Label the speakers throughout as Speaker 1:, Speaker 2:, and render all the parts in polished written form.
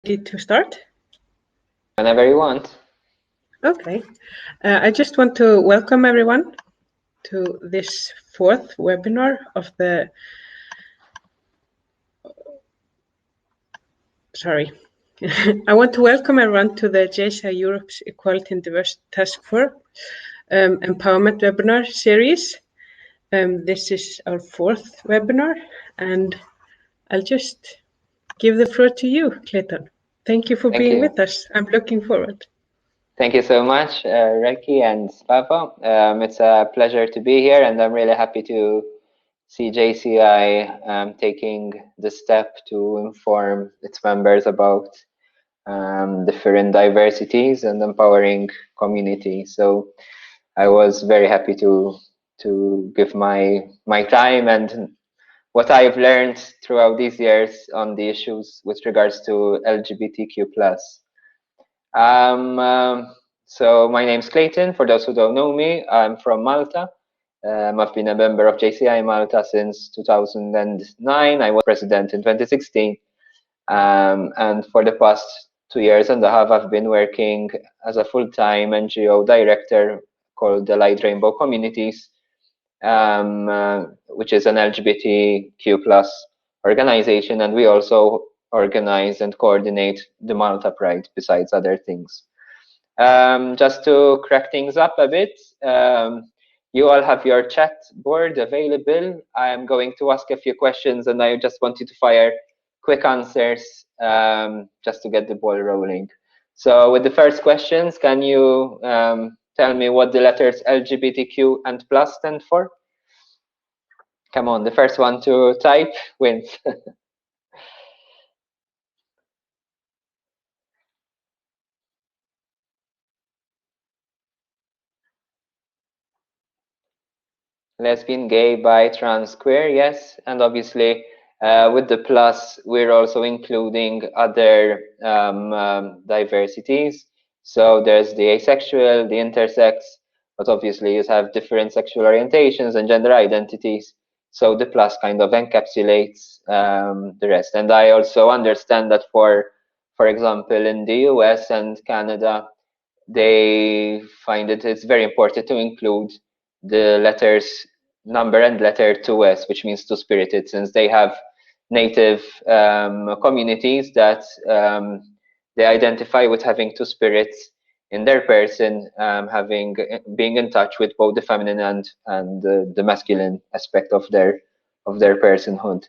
Speaker 1: Ready to start?
Speaker 2: Whenever you want.
Speaker 1: Okay. I just want to welcome everyone to this fourth webinar of the, I want to welcome everyone to the JCI Europe's Equality and Diversity Taskforce Empowerment Webinar Series. This is our fourth webinar, and I'll just give the floor to you, Clayton. Thank you for being with us. I'm looking forward.
Speaker 2: Thank you so much, Reki and Spavo. It's a pleasure to be here, and I'm really happy to see JCI taking the step to inform its members about different diversities and empowering communities. So I was very happy to give my time and what I've learned throughout these years on the issues with regards to LGBTQ+. So my name's Clayton. For those who don't know me, I'm from Malta. I've been a member of JCI Malta since 2009. I was president in 2016. And for the past 2 years and a half, I've been working as a full-time NGO director called the Light Rainbow Communities, which is an LGBTQ+ organization. And we also organize and coordinate the Malta Pride, besides other things. Just to crack things up a bit, you all have your chat board available. I am going to ask a few questions, and I just want you to fire quick answers just to get the ball rolling. So with the first questions, can you tell me what the letters LGBTQ and plus stand for? Come on, the first one to type wins. Lesbian, gay, bi, trans, queer, yes. And obviously, with the plus, we're also including other diversities. So there's the asexual, the intersex, but obviously you have different sexual orientations and gender identities. So the plus kind of encapsulates the rest. And I also understand that for example, in the US and Canada, they find it's very important to include the letters number and letter 2S, which means two-spirited, since they have native communities that they identify with having two spirits in their person, being in touch with both the feminine and the masculine aspect of their personhood.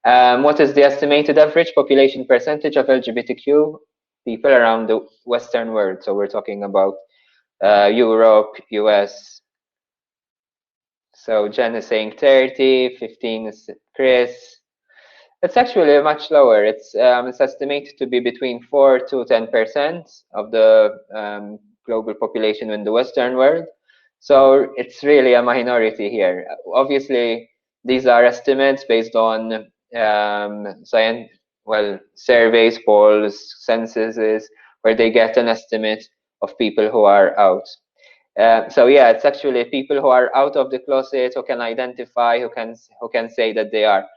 Speaker 2: What is the estimated average population percentage of LGBTQ people around the Western world? So we're talking about Europe, US. So Jen is saying 30, 15 is Chris. It's actually much lower. It's estimated to be between 4 to 10% of the global population in the Western world. So it's really a minority here. Obviously, these are estimates based on surveys, polls, censuses, where they get an estimate of people who are out. So yeah, it's actually people who are out of the closet, who can identify, who can say that they are.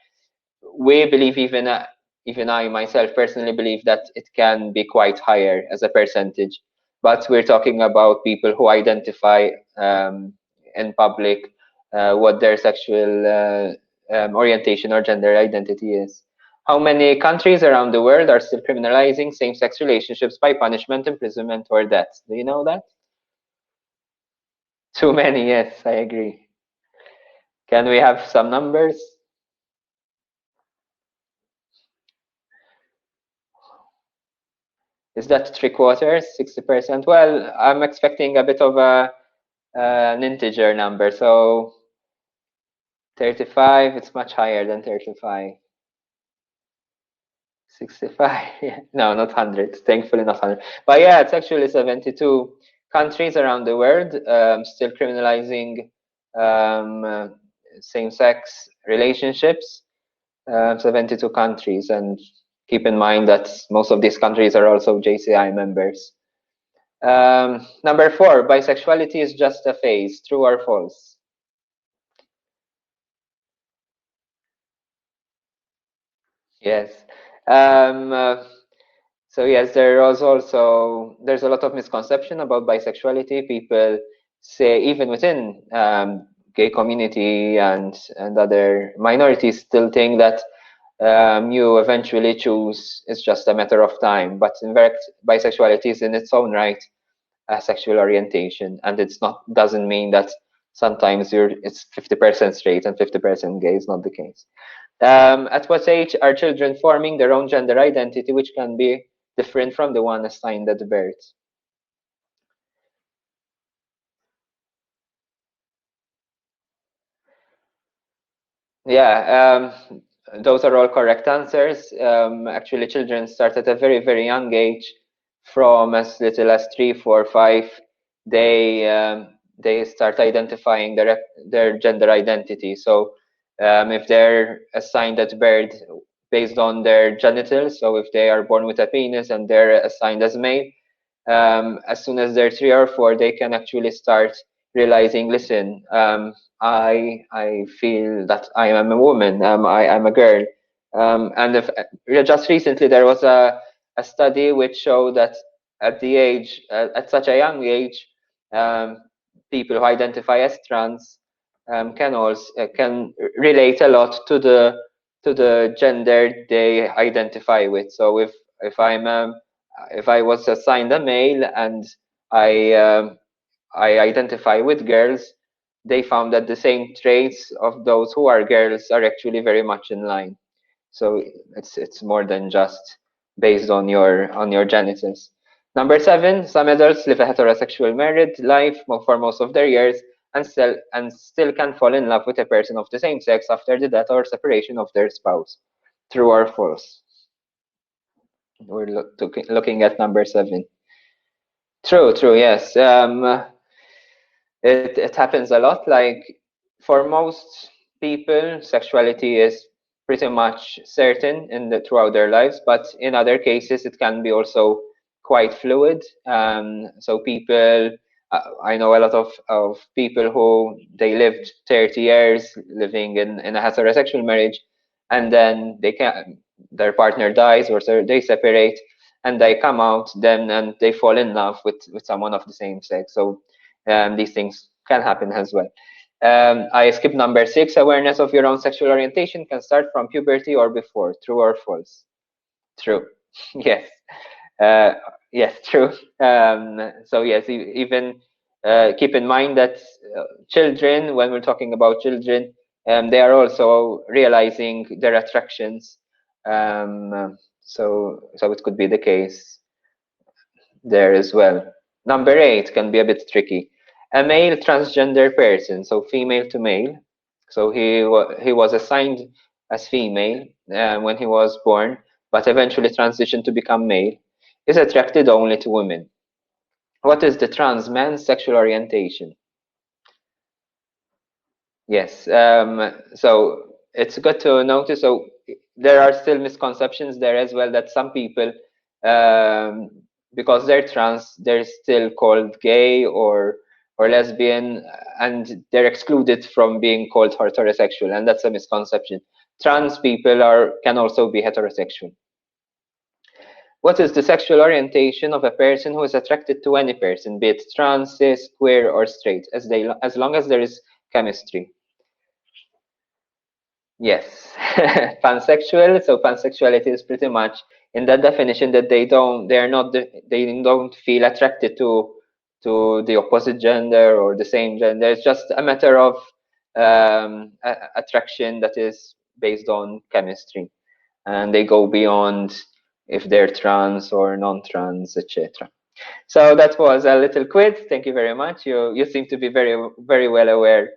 Speaker 2: We believe, even I myself personally believe, that it can be quite higher as a percentage, but we're talking about people who identify in public what their sexual orientation or gender identity is. How many countries around the world are still criminalizing same-sex relationships by punishment, imprisonment, or death? Do you know that? Too many, yes, I agree. Can we have some numbers? Is that 3/4, 60%? Well, I'm expecting a bit of an integer number, so 35, it's much higher than 35. 65, no, not 100, thankfully not 100. But yeah, it's actually 72 countries around the world still criminalizing same-sex relationships. 72 countries, and keep in mind that most of these countries are also JCI members. Number 4, bisexuality is just a phase. True or false? Yes. So yes, there's a lot of misconception about bisexuality. People say even within gay community and other minorities still think that you eventually choose, it's just a matter of time. But in fact, bisexuality is in its own right a sexual orientation, and it's not doesn't mean that sometimes it's 50% straight and 50% gay. Is not the case. At what age are children forming their own gender identity, which can be different from the one assigned at birth? Yeah, those are all correct answers. Actually, children start at a very, very young age, from as little as 3, 4, 5. They start identifying their gender identity. So, if they're assigned at birth based on their genitals, so if they are born with a penis and they're assigned as male, as soon as they're 3 or 4, they can actually start realizing, listen, I feel that I am a woman, I'm a girl. And just recently there was a study which showed that at such a young age, um, people who identify as trans can relate a lot to the gender they identify with. So if I was assigned a male and I identify with girls, they found that the same traits of those who are girls are actually very much in line. So it's more than just based on your genitals. Number 7, some adults live a heterosexual married life for most of their years and still can fall in love with a person of the same sex after the death or separation of their spouse. True or false? We're looking at number 7. True, yes. It happens a lot. Like, for most people, sexuality is pretty much certain throughout their lives, but in other cases, it can be also quite fluid. So I know a lot of people who they lived 30 years living in a heterosexual marriage, and then their partner dies or they separate, and they come out then and they fall in love with someone of the same sex. So these things can happen as well. I skipped number 6. Awareness of your own sexual orientation can start from puberty or before. True or false? True. Yes. Uh, yes, true. So yes, even keep in mind that children, when we're talking about children, they are also realizing their attractions. So it could be the case there as well. Number 8 can be a bit tricky. A male transgender person, so female to male. So he was assigned as female when he was born, but eventually transitioned to become male, is attracted only to women. What is the trans man's sexual orientation? Yes. So it's good to notice. So there are still misconceptions there as well, that some people, um, because they're trans, they're still called gay or lesbian, and they're excluded from being called heterosexual, and that's a misconception. Trans people can also be heterosexual. What is the sexual orientation of a person who is attracted to any person, be it trans, cis, queer, or straight, as long as there is chemistry? Yes, pansexual. So pansexuality is pretty much in that definition that they don't feel attracted to the opposite gender or the same gender. It's just a matter of attraction that is based on chemistry, and they go beyond if they're trans or non-trans, etc. So that was a little quiz. Thank you very much. You seem to be very well aware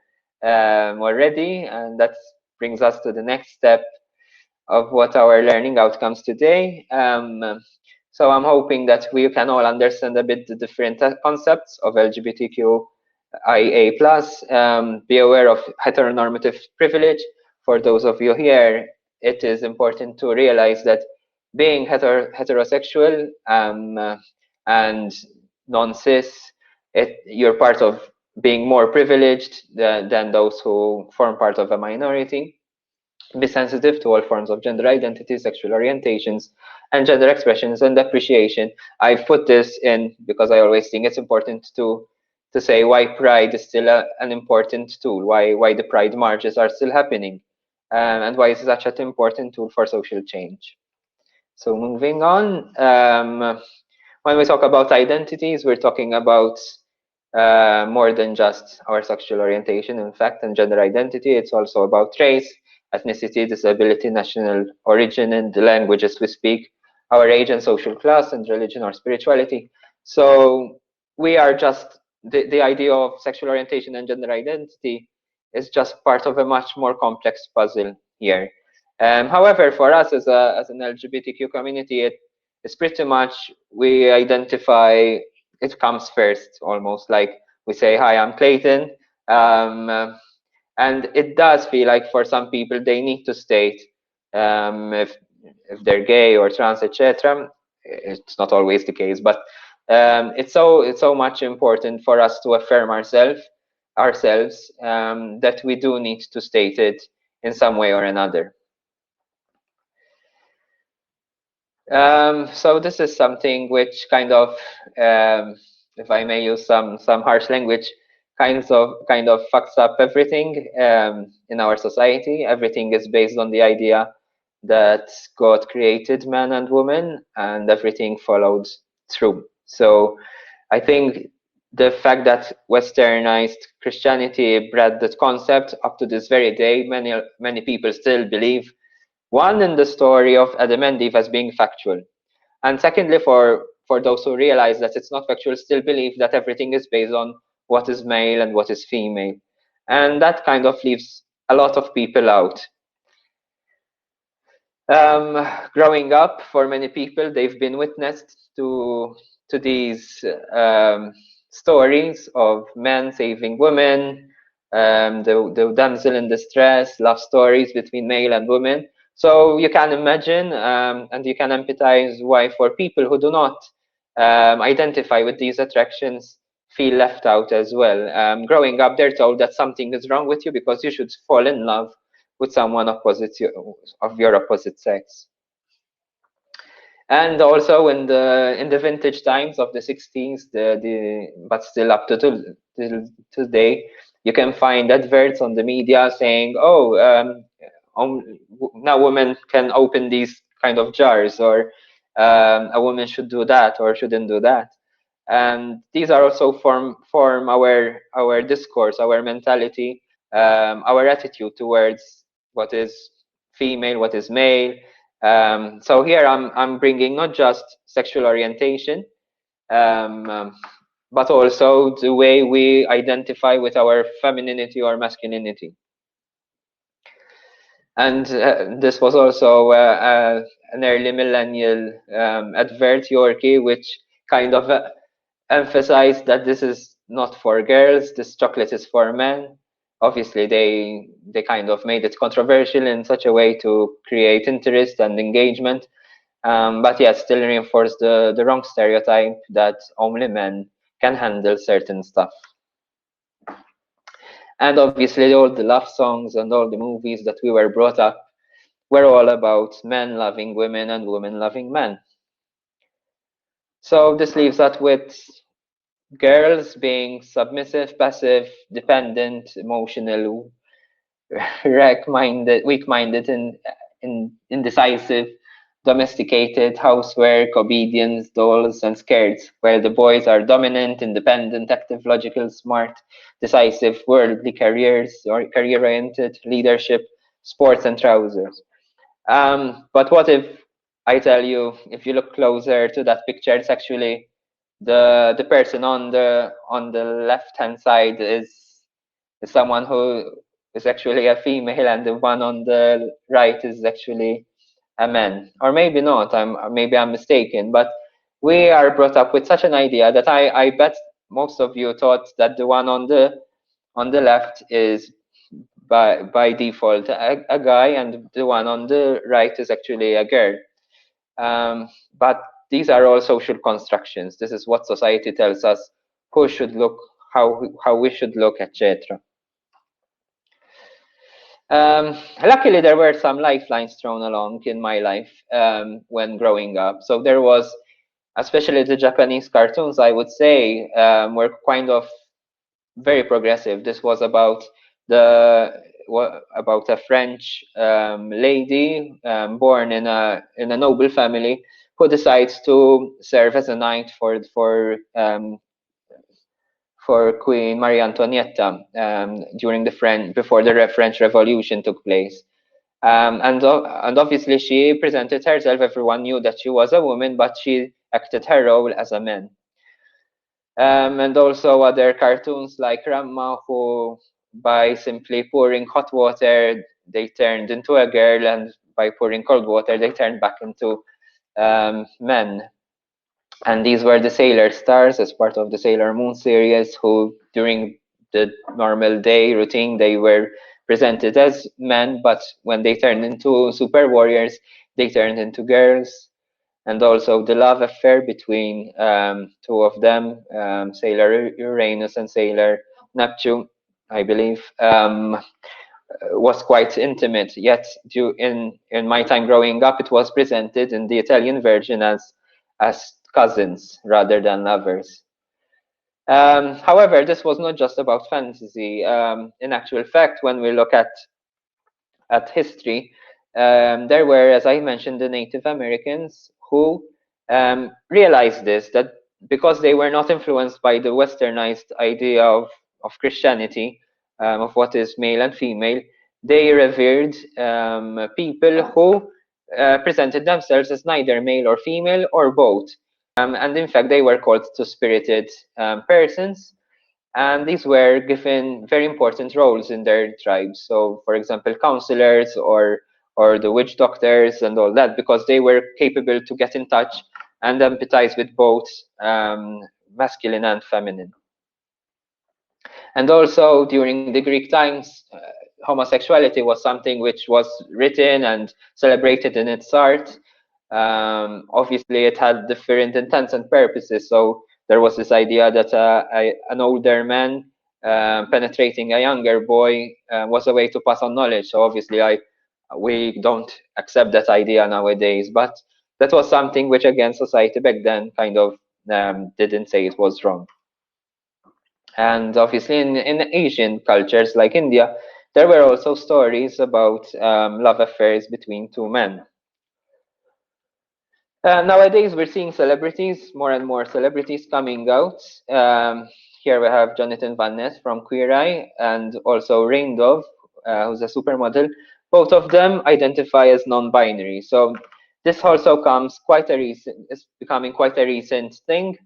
Speaker 2: already, and that brings us to the next step of what our learning outcomes today. So I'm hoping that we can all understand a bit the different concepts of LGBTQIA+. Be aware of heteronormative privilege. For those of you here, it is important to realize that being heterosexual and non-cis, you're part of being more privileged than those who form part of a minority. be sensitive to all forms of gender identity, sexual orientations, and gender expressions and appreciation. I've put this in because I always think it's important to say why Pride is still an important tool, why the Pride marches are still happening, and why it's such an important tool for social change. So moving on, when we talk about identities, we're talking about more than just our sexual orientation, in fact, and gender identity. It's also about race, ethnicity, disability, national origin, and the languages we speak, our age and social class, and religion or spirituality. So we are just, the idea of sexual orientation and gender identity is just part of a much more complex puzzle here. However, for us as an LGBTQ community, it's pretty much, we identify, it comes first, almost like we say, hi, I'm Clayton. And it does feel like for some people they need to state if they're gay or trans, etc. It's not always the case, but it's so much important for us to affirm ourselves that we do need to state it in some way or another. So this is something which kind of, if I may use some harsh language, kind of fucks up everything in our society. Everything is based on the idea that God created man and woman, and everything followed through. So I think the fact that westernized Christianity bred that concept up to this very day, many people still believe, one, in the story of Adam and Eve as being factual, and secondly, for those who realize that it's not factual, still believe that everything is based on what is male and what is female, and that kind of leaves a lot of people out. Growing up, for many people, they've been witnessed to these stories of men saving women, the damsel in distress, love stories between male and women. So you can imagine and you can empathize why, for people who do not identify with these attractions, feel left out as well. Growing up, they're told that something is wrong with you because you should fall in love with someone of your opposite sex. And also in the vintage times of the 60s, but still up to today, you can find adverts on the media saying, "Oh, now women can open these kind of jars," or "A woman should do that or shouldn't do that." And these are also form our discourse, our mentality, our attitude towards what is female, what is male. So here I'm bringing not just sexual orientation, but also the way we identify with our femininity or masculinity. And this was also an early millennial advert, Yorkie, which kind of emphasized that this is not for girls, this chocolate is for men. Obviously, they kind of made it controversial in such a way to create interest and engagement, but yeah, still reinforce the wrong stereotype that only men can handle certain stuff. And obviously, all the love songs and all the movies that we were brought up were all about men loving women and women loving men. So this leaves us with girls being submissive, passive, dependent, emotional, weak-minded, and indecisive, domesticated, housework, obedience, dolls, and scareds, where the boys are dominant, independent, active, logical, smart, decisive, worldly, career-oriented, leadership, sports, and trousers. But what if I tell you, if you look closer to that picture, it's actually the person on the left-hand side is someone who is actually a female, and the one on the right is actually a man, or maybe not. Maybe I'm mistaken, but we are brought up with such an idea that I bet most of you thought that the one on the left is by default a guy, and the one on the right is actually a girl. But these are all social constructions. This is what society tells us who should look, how we should look, etc. Luckily, there were some lifelines thrown along in my life when growing up. So there was, especially the Japanese cartoons, I would say, were kind of very progressive. This was about about a French lady born in a noble family who decides to serve as a knight for Queen Marie Antonietta during before the French Revolution took place. And obviously she presented herself. Everyone knew that she was a woman, but she acted her role as a man. And also other cartoons like Ramma, who by simply pouring hot water, they turned into a girl, and by pouring cold water, they turned back into men. And these were the Sailor Stars as part of the Sailor Moon series, who during the normal day routine, they were presented as men, but when they turned into super warriors, they turned into girls. And also the love affair between two of them, Sailor Uranus and Sailor Neptune, I believe, was quite intimate. Yet, in my time growing up, it was presented in the Italian version as cousins rather than lovers. However, this was not just about fantasy. In actual fact, when we look at history, there were, as I mentioned, the Native Americans who realized this, that because they were not influenced by the westernized idea of Christianity, of what is male and female, they revered people who presented themselves as neither male or female or both. And in fact, they were called two-spirited persons. And these were given very important roles in their tribes. So, for example, counselors or the witch doctors and all that, because they were capable to get in touch and empathize with both masculine and feminine. And also during the Greek times, homosexuality was something which was written and celebrated in its art. Obviously, it had different intents and purposes. So there was this idea that an older man penetrating a younger boy was a way to pass on knowledge. So obviously, we don't accept that idea nowadays. But that was something which, again, society back then kind of didn't say it was wrong. And obviously, in Asian cultures like India, there were also stories about love affairs between two men. Nowadays, we're seeing celebrities, more and more celebrities coming out. Here we have Jonathan Van Ness from Queer Eye, and also Rain Dove, who's a supermodel. Both of them identify as non-binary. So this also is becoming quite a recent thing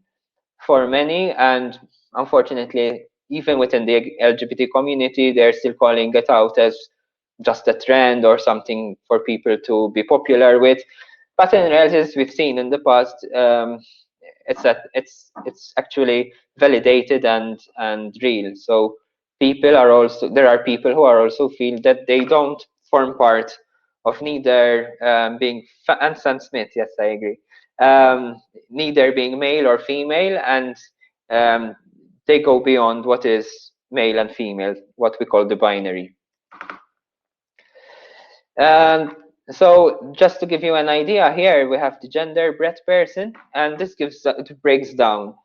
Speaker 2: for many, and unfortunately, even within the LGBT community, they're still calling it out as just a trend or something for people to be popular with. But in reality, as we've seen in the past, it's actually validated and real. So there are people who are also feel that they don't form part of neither being and Sam Smith, yes, I agree, neither being male or female, and they go beyond what is male and female, what we call the binary. So just to give you an idea, here we have the gender breadth person, and this breaks down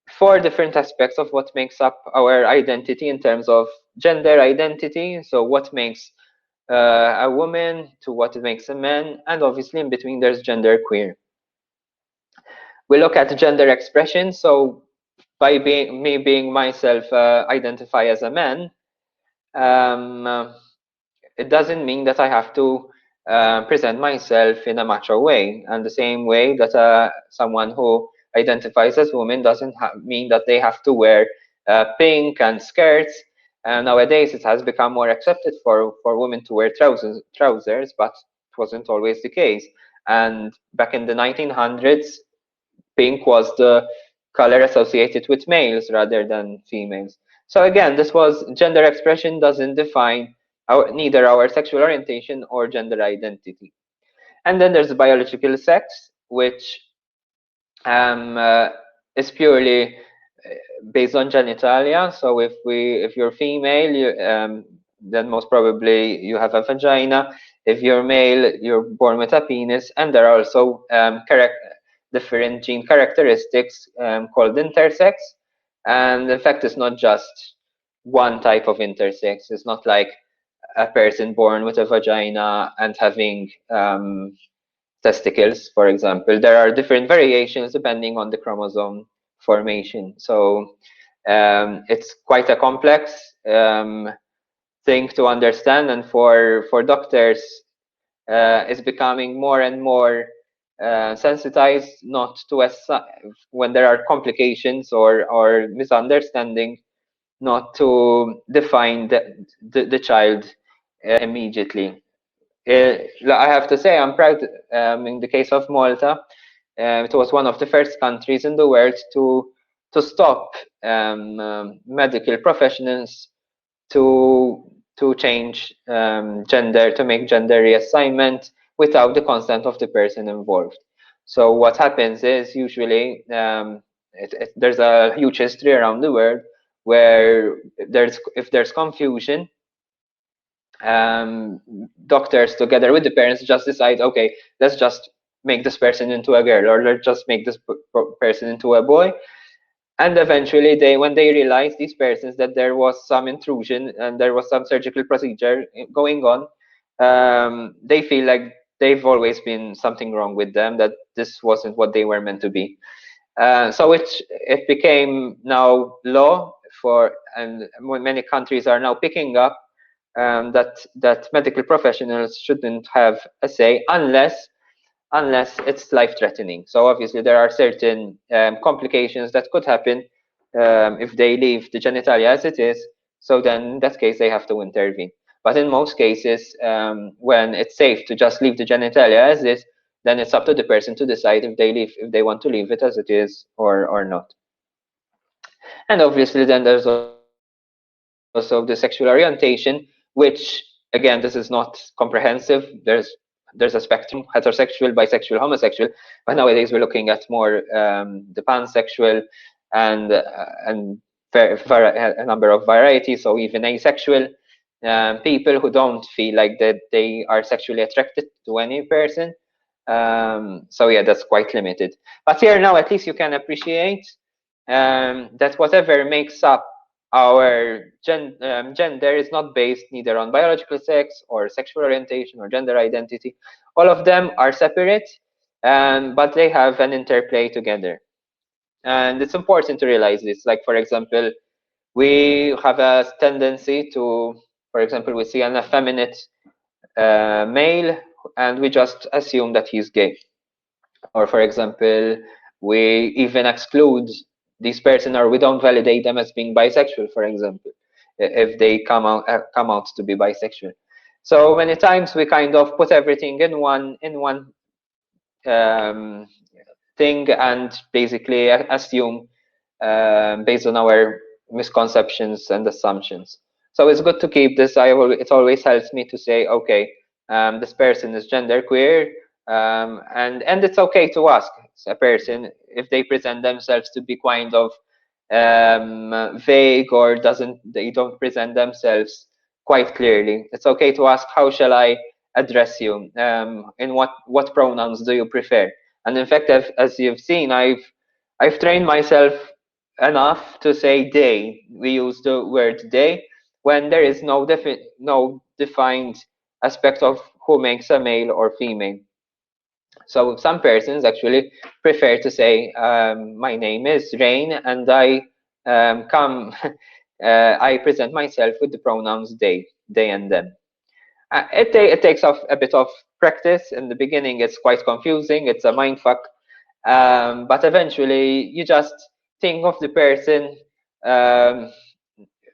Speaker 2: 4 different aspects of what makes up our identity in terms of gender identity. So what makes a woman to what makes a man, and obviously in between there's gender queer. We look at gender expression. So by being myself, identify as a man, it doesn't mean that I have to present myself in a macho way. And the same way that someone who identifies as woman doesn't mean that they have to wear pink and skirts. Nowadays, it has become more accepted for women to wear trousers, but it wasn't always the case. And back in the 1900s, pink was the color associated with males rather than females. So again, this was gender expression doesn't define neither our sexual orientation or gender identity. And then there's biological sex, which is purely based on genitalia. So if you're female, then most probably you have a vagina. If you're male, you're born with a penis, and there are also different gene characteristics called intersex. And in fact, it's not just one type of intersex. It's not like a person born with a vagina and having testicles, for example. There are different variations depending on the chromosome formation. So it's quite a complex thing to understand, and for doctors, is becoming more and more sensitized not to when there are complications or misunderstanding, not to define the child immediately. I have to say I'm proud. In the case of Malta, it was one of the first countries in the world to stop medical professionals to change gender, to make gender reassignment without the consent of the person involved. So what happens is usually there's a huge history around the world where if there's confusion, doctors together with the parents just decide, okay, let's just make this person into a girl, or let's just make this person into a boy. And eventually when they realize, these persons, that there was some intrusion and there was some surgical procedure going on, they feel like they've always been something wrong with them, that this wasn't what they were meant to be. So it became now law and many countries are now picking up that medical professionals shouldn't have a say unless it's life-threatening. So obviously there are certain complications that could happen if they leave the genitalia as it is. So then in that case they have to intervene. But in most cases, when it's safe to just leave the genitalia as is, then it's up to the person to decide if they want to leave it as it is or not. And obviously then there's also the sexual orientation, which again, this is not comprehensive. There's a spectrum: heterosexual, bisexual, homosexual. But nowadays we're looking at more the pansexual and a number of varieties. So even asexual people who don't feel like that they are sexually attracted to any person. So yeah, that's quite limited. But here now, at least you can appreciate that whatever makes up our gender is not based neither on biological sex or sexual orientation or gender identity. All of them are separate, but they have an interplay together. And it's important to realize this. Like, for example, we have a tendency to, for example, we see an effeminate male and we just assume that he's gay. Or, for example, we even exclude this person, or we don't validate them as being bisexual, for example, if they come out to be bisexual. So many times we kind of put everything in one thing and basically assume based on our misconceptions and assumptions. So it's good to keep this. It always helps me to say, okay, this person is genderqueer, and it's okay to ask a person if they present themselves to be kind of vague or they don't present themselves quite clearly. It's okay to ask, how shall I address you? In what pronouns do you prefer? And in fact, as you've seen, I've trained myself enough to say they. We use the word they when there is no defined aspect of who makes a male or female. So some persons actually prefer to say, my name is Rain, and I I present myself with the pronouns they and them. It takes off a bit of practice. In the beginning, it's quite confusing. It's a mindfuck. But eventually, you just think of the person.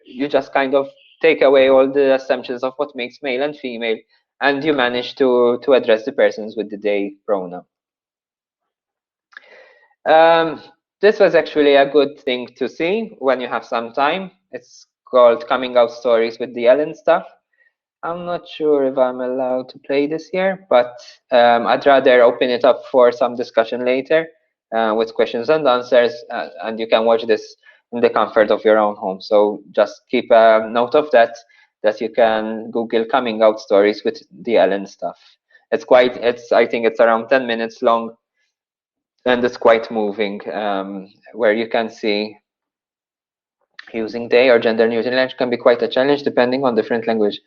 Speaker 2: You just kind of take away all the assumptions of what makes male and female, and you manage to address the persons with the they pronoun. This was actually a good thing to see when you have some time. It's called Coming Out Stories with the Ellen stuff. I'm not sure if I'm allowed to play this here, but I'd rather open it up for some discussion later with questions and answers, and you can watch this in the comfort of your own home. So just keep a note of that. that you can Google coming out stories with DL and stuff. I think it's around 10 minutes long, and it's quite moving, where you can see using they or gender neutral language can be quite a challenge depending on different language.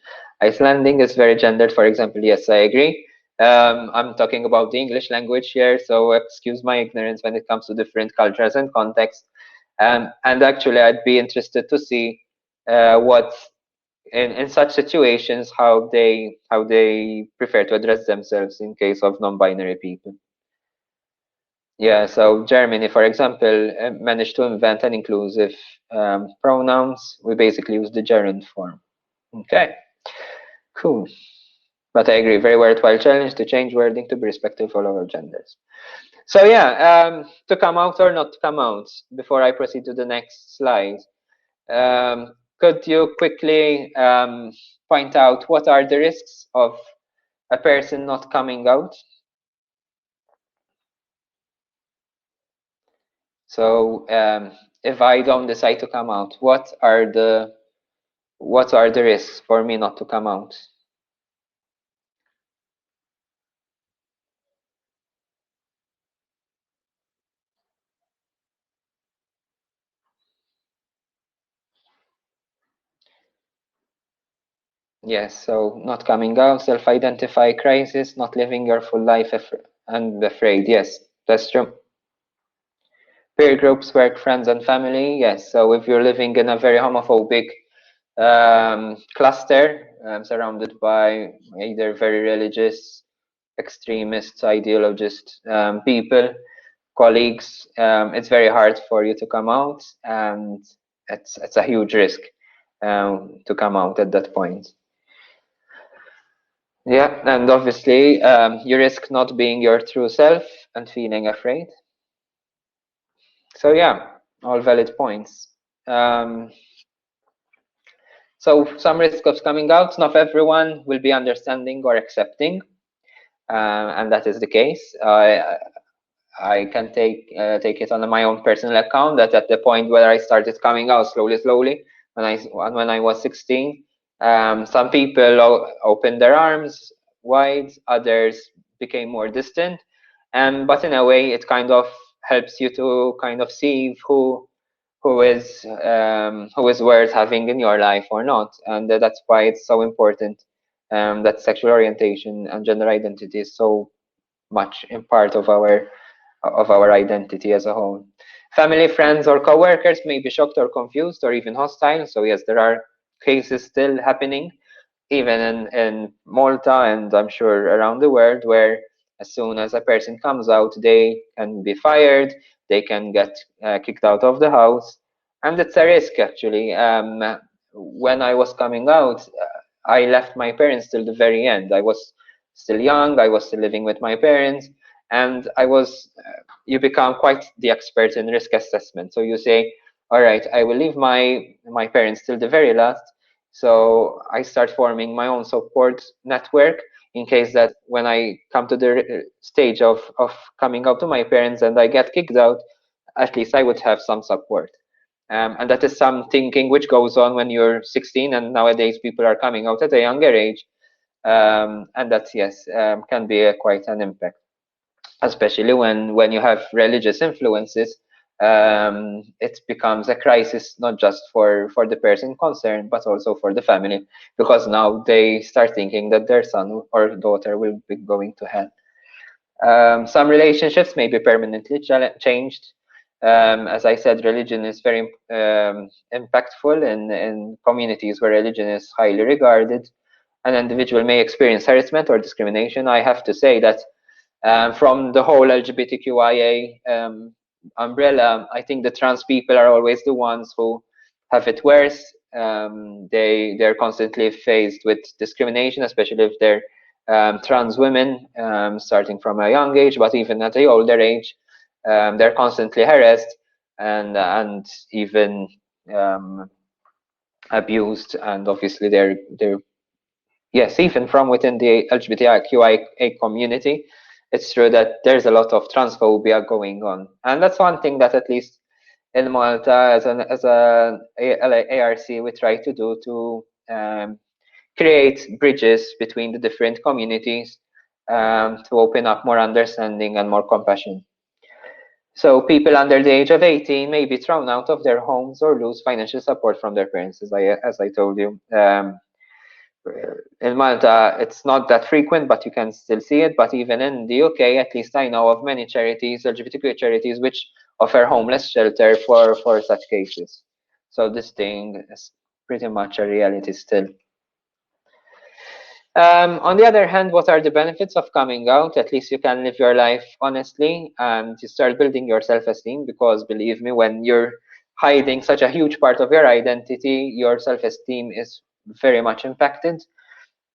Speaker 2: Icelandic is very gendered, for example. Yes, I agree. I'm talking about the English language here, so excuse my ignorance when it comes to different cultures and contexts. And actually, I'd be interested to see what in such situations how they prefer to address themselves in case of non-binary people. Yeah, so Germany, for example, managed to invent an inclusive pronouns. We basically use the gerund form. Okay, cool. But I agree, very worthwhile challenge to change wording to be respectful of all genders. So yeah, to come out or not to come out, before I proceed to the next slide, could you quickly point out what are the risks of a person not coming out? So if I don't decide to come out, what are the risks for me not to come out? Yes, so not coming out, self-identify crisis, not living your full life and afraid. Yes, that's true. Peer groups, work, friends, and family. Yes, so if you're living in a very homophobic cluster, surrounded by either very religious, extremist, ideologist people, colleagues, it's very hard for you to come out, and it's a huge risk to come out at that point. Yeah, and obviously you risk not being your true self and feeling afraid. So yeah, all valid points. So some risk of coming out, not everyone will be understanding or accepting, and that is the case. I can take it on my own personal account that at the point where I started coming out slowly, when I was 16, some people opened their arms wide, others became more distant, but in a way it kind of helps you to kind of see who is worth having in your life or not, and that's why it's so important that sexual orientation and gender identity is so much in part of our identity as a whole. Family, friends, or co-workers may be shocked or confused or even hostile. So yes, there are cases still happening, even in Malta and I'm sure around the world, where as soon as a person comes out, they can be fired, they can get kicked out of the house, and it's a risk actually. When I was coming out, I left my parents till the very end. I was still young, I was still living with my parents, and you become quite the expert in risk assessment. So you say, all right, I will leave my parents till the very last. So I start forming my own support network in case that when I come to the stage of coming out to my parents and I get kicked out, at least I would have some support. And that is some thinking which goes on when you're 16, and nowadays people are coming out at a younger age. And that, yes, can be quite an impact, especially when you have religious influences. It becomes a crisis not just for the person concerned, but also for the family, because now they start thinking that their son or daughter will be going to hell. Some relationships may be permanently changed. As I said, religion is very impactful in communities where religion is highly regarded. An individual may experience harassment or discrimination. I have to say that from the whole LGBTQIA umbrella, I think the trans people are always the ones who have it worse. They're constantly faced with discrimination, especially if they're trans women, starting from a young age, but even at an older age, they're constantly harassed and even abused, and obviously they're yes, even from within the LGBTQIA community, it's true that there's a lot of transphobia going on, and that's one thing that at least in Malta, as a ARC, we try to do to create bridges between the different communities, to open up more understanding and more compassion. So people under the age of 18 may be thrown out of their homes or lose financial support from their parents, as I told you. In Malta, it's not that frequent, but you can still see it. But even in the UK, at least I know of many charities, LGBTQ charities, which offer homeless shelter for such cases. So this thing is pretty much a reality still. On the other hand, what are the benefits of coming out? At least you can live your life honestly and you start building your self-esteem, because believe me, when you're hiding such a huge part of your identity, your self-esteem is very much impacted.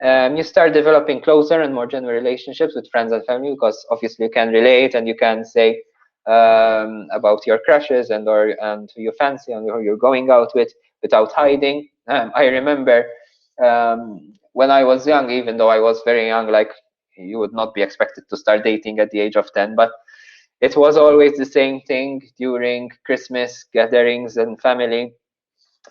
Speaker 2: You start developing closer and more genuine relationships with friends and family, because obviously you can relate and you can say about your crushes and who you fancy and who you're going out with without hiding. I remember when I was young, even though I was very young, like you would not be expected to start dating at the age of 10, but it was always the same thing during Christmas gatherings and family.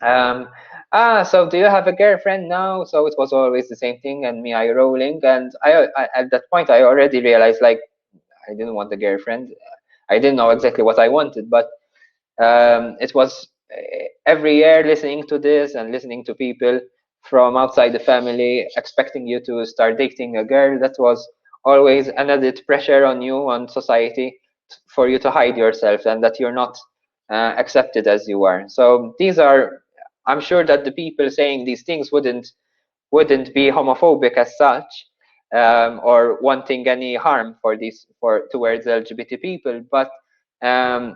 Speaker 2: So do you have a girlfriend now? So it was always the same thing, and me eye rolling. And I at that point I already realized, like, I didn't want a girlfriend. I didn't know exactly what I wanted, but it was every year listening to this and listening to people from outside the family expecting you to start dating a girl. That was always an added pressure on you, on society, for you to hide yourself and that you're not accepted as you are. So these are, I'm sure that the people saying these things wouldn't be homophobic as such, or wanting any harm towards LGBT people, but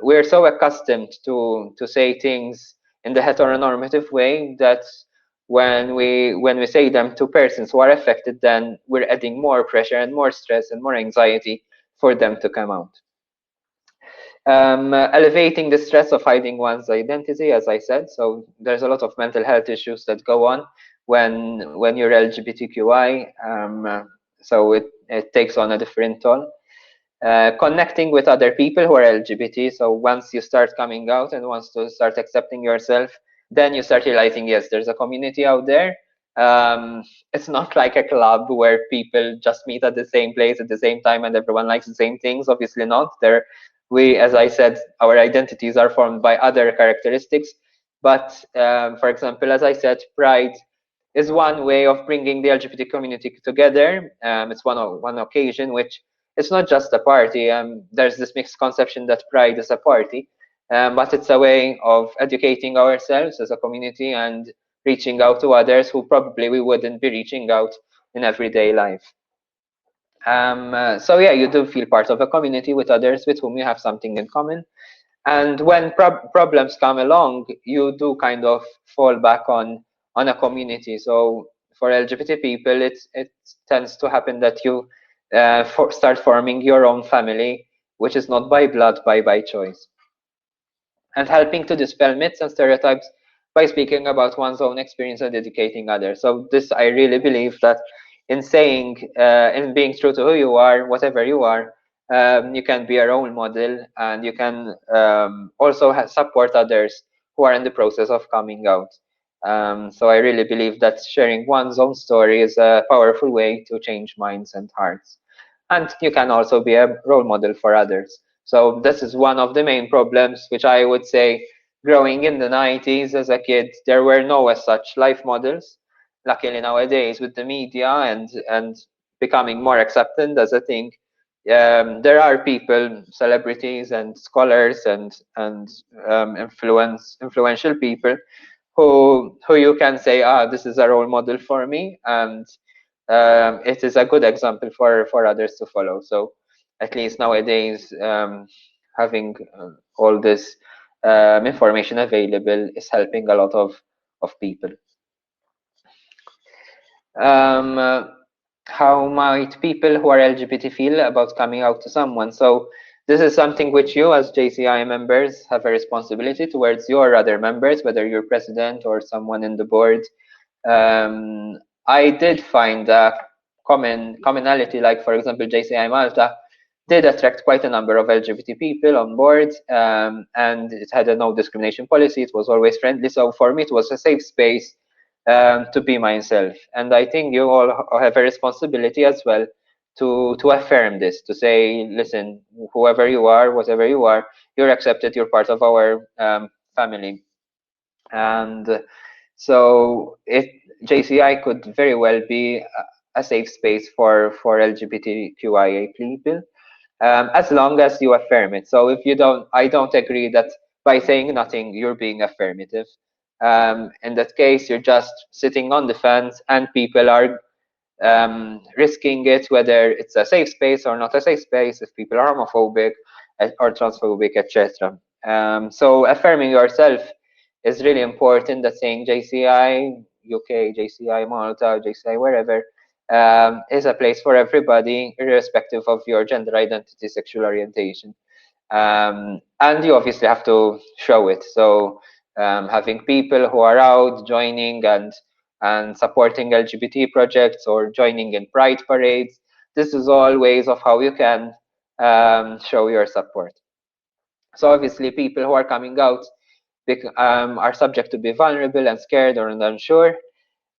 Speaker 2: we're so accustomed to say things in the heteronormative way that when we say them to persons who are affected, then we're adding more pressure and more stress and more anxiety for them to come out. Elevating the stress of hiding one's identity, as I said. So there's a lot of mental health issues that go on when you're LGBTQI. So it takes on a different toll. Connecting with other people who are LGBT. So once you start coming out and once you start accepting yourself, then you start realizing, yes, there's a community out there. It's not like a club where people just meet at the same place at the same time and everyone likes the same things. Obviously not. As I said, our identities are formed by other characteristics. But for example, as I said, Pride is one way of bringing the LGBT community together. It's one occasion which it's not just a party. There's this mixed conception that Pride is a party, but it's a way of educating ourselves as a community and reaching out to others who probably we wouldn't be reaching out in everyday life. So yeah, you do feel part of a community with others with whom you have something in common. And when problems come along, you do kind of fall back on a community. So for LGBT people, it tends to happen that you start forming your own family, which is not by blood, by choice. And helping to dispel myths and stereotypes by speaking about one's own experience and educating others. So this, I really believe that in saying, in being true to who you are, whatever you are, you can be a role model and you can also support others who are in the process of coming out. So I really believe that sharing one's own story is a powerful way to change minds and hearts. And you can also be a role model for others. So this is one of the main problems, which I would say, growing in the 90s as a kid, there were no as such life models. Luckily nowadays, with the media and becoming more accepted as a thing, there are people, celebrities and scholars and influential people who you can say, this is a role model for me, and it is a good example for others to follow. So at least nowadays, having all this information available is helping a lot of people. How might people who are LGBT feel about coming out to someone? So this is something which you as JCI members have a responsibility towards your other members, whether you're president or someone in the board. I did find a commonality, like for example, JCI Malta did attract quite a number of LGBT people on board, and it had a no discrimination policy. It was always friendly. So for me, it was a safe space to be myself. And I think you all have a responsibility as well to affirm this, to say, listen, whoever you are, whatever you are, you're accepted, you're part of our family. And so JCI could very well be a safe space for LGBTQIA people, as long as you affirm it. So if you don't, I don't agree that by saying nothing, you're being affirmative. In that case, you're just sitting on the fence, and people are risking it, whether it's a safe space or not a safe space, if people are homophobic or transphobic, etc. So affirming yourself is really important. That saying JCI UK, JCI Malta, JCI wherever, is a place for everybody, irrespective of your gender identity, sexual orientation. And you obviously have to show it. So having people who are out joining and supporting LGBT projects or joining in pride parades, this is all ways of how you can show your support. So obviously people who are coming out are subject to be vulnerable and scared or unsure,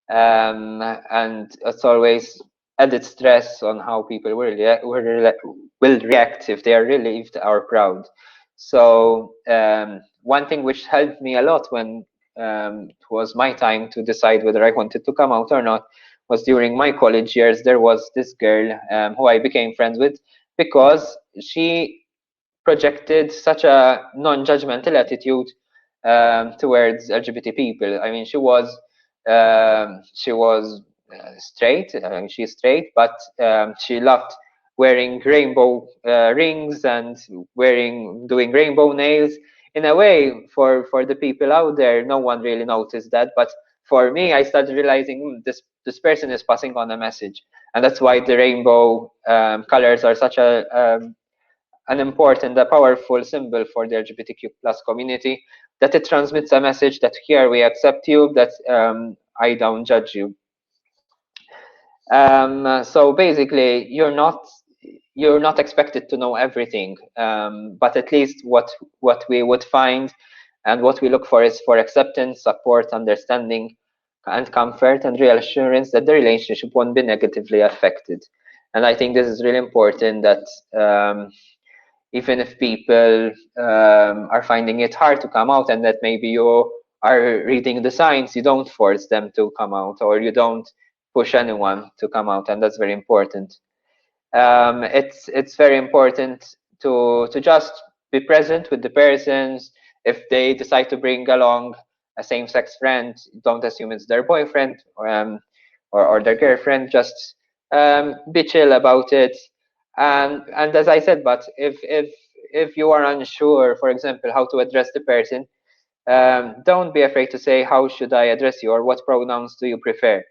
Speaker 2: and it's always added stress on how people will react if they are relieved or proud. So one thing which helped me a lot when it was my time to decide whether I wanted to come out or not was during my college years. There was this girl who I became friends with because she projected such a non-judgmental attitude towards LGBT people. I mean, she was straight. I mean, she's straight, but she loved wearing rainbow rings and doing rainbow nails. In a way, for the people out there, no one really noticed that. But for me, I started realizing this person is passing on a message, and that's why the rainbow colors are such an important, a powerful symbol for the LGBTQ plus community, that it transmits a message that here we accept you, that I don't judge you. So basically, you're not expected to know everything, but at least what we would find and what we look for is for acceptance, support, understanding, and comfort, and reassurance that the relationship won't be negatively affected. And I think this is really important, that even if people are finding it hard to come out, and that maybe you are reading the signs, you don't force them to come out, or you don't push anyone to come out, and that's very important. It's very important to just be present with the persons. If they decide to bring along a same-sex friend, don't assume it's their boyfriend or their girlfriend. Just be chill about it. And as I said, but if you are unsure, for example, how to address the person, don't be afraid to say, how should I address you, or what pronouns do you prefer?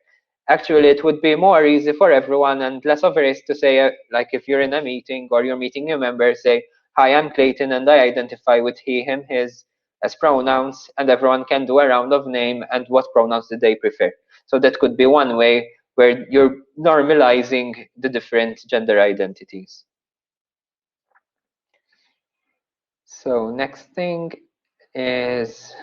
Speaker 2: Actually, it would be more easy for everyone and less of a risk to say, like if you're in a meeting or you're meeting new members, say, hi, I'm Clayton and I identify with he, him, his as pronouns, and everyone can do a round of name and what pronouns do they prefer. So that could be one way where you're normalizing the different gender identities. So next thing is,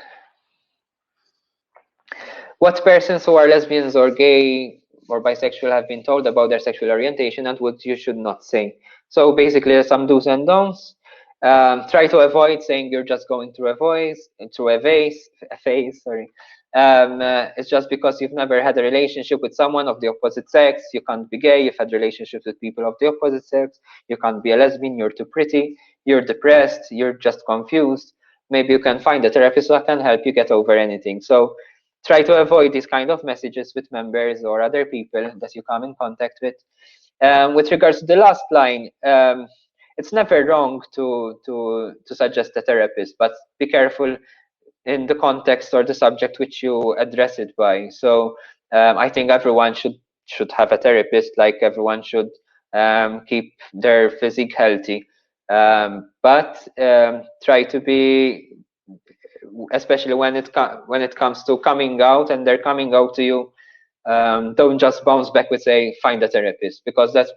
Speaker 2: what persons who are lesbians or gay or bisexual have been told about their sexual orientation and what you should not say. So basically, there's some do's and don'ts. Try to avoid saying you're just going through a phase. Sorry. It's just because you've never had a relationship with someone of the opposite sex. You can't be gay. You've had relationships with people of the opposite sex. You can't be a lesbian. You're too pretty. You're depressed. You're just confused. Maybe you can find a therapist that can help you get over anything. So try to avoid these kind of messages with members or other people that you come in contact with. With regards to the last line, it's never wrong to suggest a therapist, but be careful in the context or the subject which you address it by. So I think everyone should have a therapist, like everyone should keep their physique healthy, but try to be, especially when it comes to coming out and they're coming out to you, don't just bounce back with say find a therapist, because that's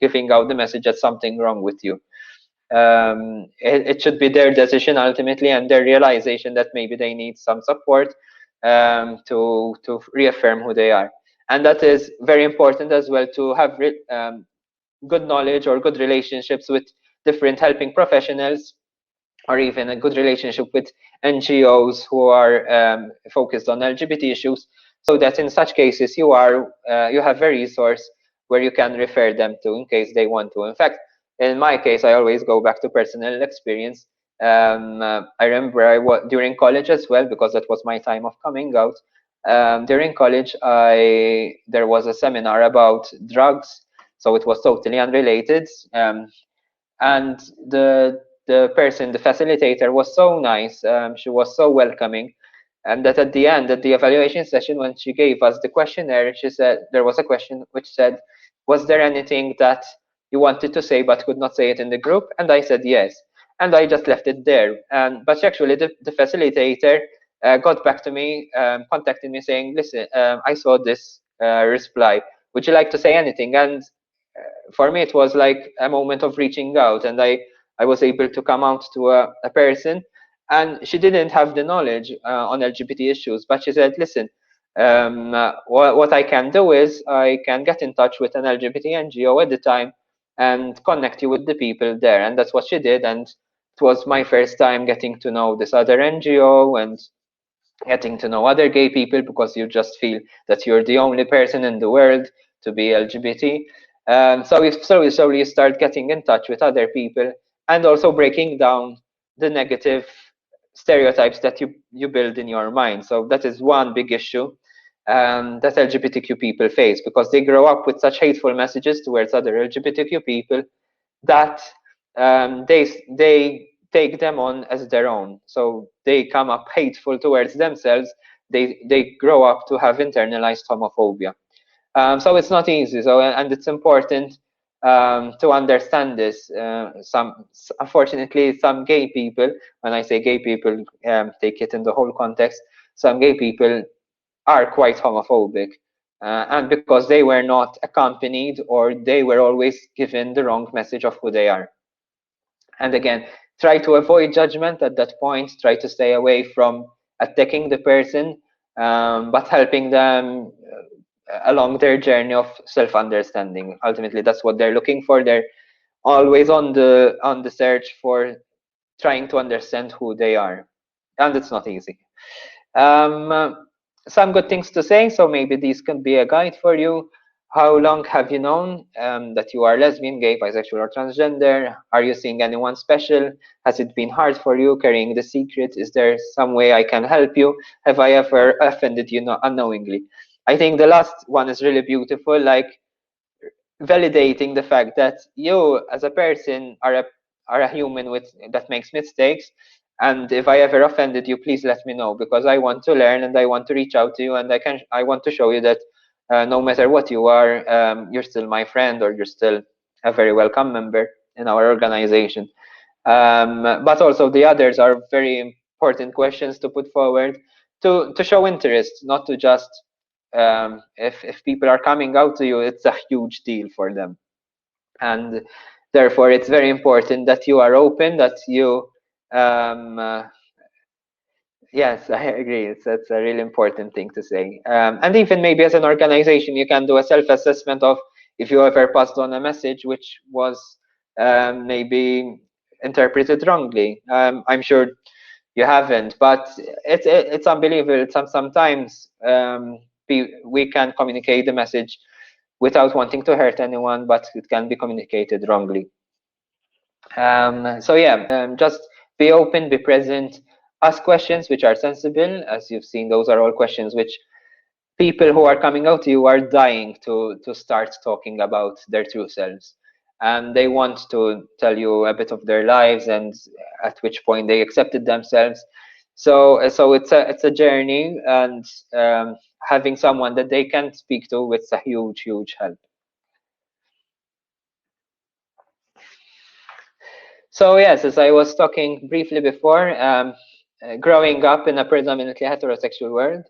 Speaker 2: giving out the message that something wrong with you. It should be their decision ultimately, and their realization that maybe they need some support to reaffirm who they are. And that is very important as well, to have good knowledge or good relationships with different helping professionals, or even a good relationship with NGOs who are focused on LGBT issues, so that in such cases you have a resource where you can refer them to in case they want to. In fact, in my case, I always go back to personal experience. I remember during college as well, because that was my time of coming out. During college, there was a seminar about drugs, so it was totally unrelated. And the person, the facilitator, was so nice. She was so welcoming, and that at the end, at the evaluation session, when she gave us the questionnaire, she said there was a question which said, "Was there anything that you wanted to say but could not say it in the group?" And I said yes, and I just left it there. But actually, the facilitator got back to me, contacted me, saying, "Listen, I saw this reply. Would you like to say anything?" And for me, it was like a moment of reaching out, and I was able to come out to a person, and she didn't have the knowledge on LGBT issues, but she said, "Listen, what I can do is I can get in touch with an LGBT NGO at the time and connect you with the people there." And that's what she did, and it was my first time getting to know this other NGO and getting to know other gay people, because you just feel that you're the only person in the world to be LGBT. So we slowly start getting in touch with other people, and also breaking down the negative stereotypes that you build in your mind. So that is one big issue that LGBTQ people face, because they grow up with such hateful messages towards other LGBTQ people that they take them on as their own. So they come up hateful towards themselves. They grow up to have internalized homophobia. So it's not easy. So, and it's important to understand this. Unfortunately, some gay people, when I say gay people, take it in the whole context. Some gay people are quite homophobic, and because they were not accompanied, or they were always given the wrong message of who they are. And again, try to avoid judgment at that point. Try to stay away from attacking the person, but helping them along their journey of self-understanding. Ultimately, that's what they're looking for. They're always on the search for trying to understand who they are, and it's not easy. Some good things to say, so maybe these can be a guide for you. How long have you known that you are lesbian, gay, bisexual, or transgender? Are you seeing anyone special? Has it been hard for you carrying the secret? Is there some way I can help you? Have I ever offended you unknowingly? I think the last one is really beautiful, like validating the fact that you as a person are a human that makes mistakes. And if I ever offended you, please let me know, because I want to learn and I want to reach out to you, and I want to show you that no matter what you are, you're still my friend, or you're still a very welcome member in our organization. But also the others are very important questions to put forward, to show interest, not to just if people are coming out to you, it's a huge deal for them. And therefore, it's very important that you are open, that you yes, I agree. That's a really important thing to say. And even maybe as an organization, you can do a self-assessment of if you ever passed on a message which was maybe interpreted wrongly. I'm sure you haven't, but it's unbelievable. Sometimes we can communicate the message without wanting to hurt anyone, but it can be communicated wrongly. So yeah, just be open, be present, ask questions which are sensible. As you've seen, those are all questions which people who are coming out to you are dying to start talking about their true selves. And they want to tell you a bit of their lives and at which point they accepted themselves. So it's a journey, and having someone that they can speak to, it's a huge help. So yes, as I was talking briefly before, growing up in a predominantly heterosexual world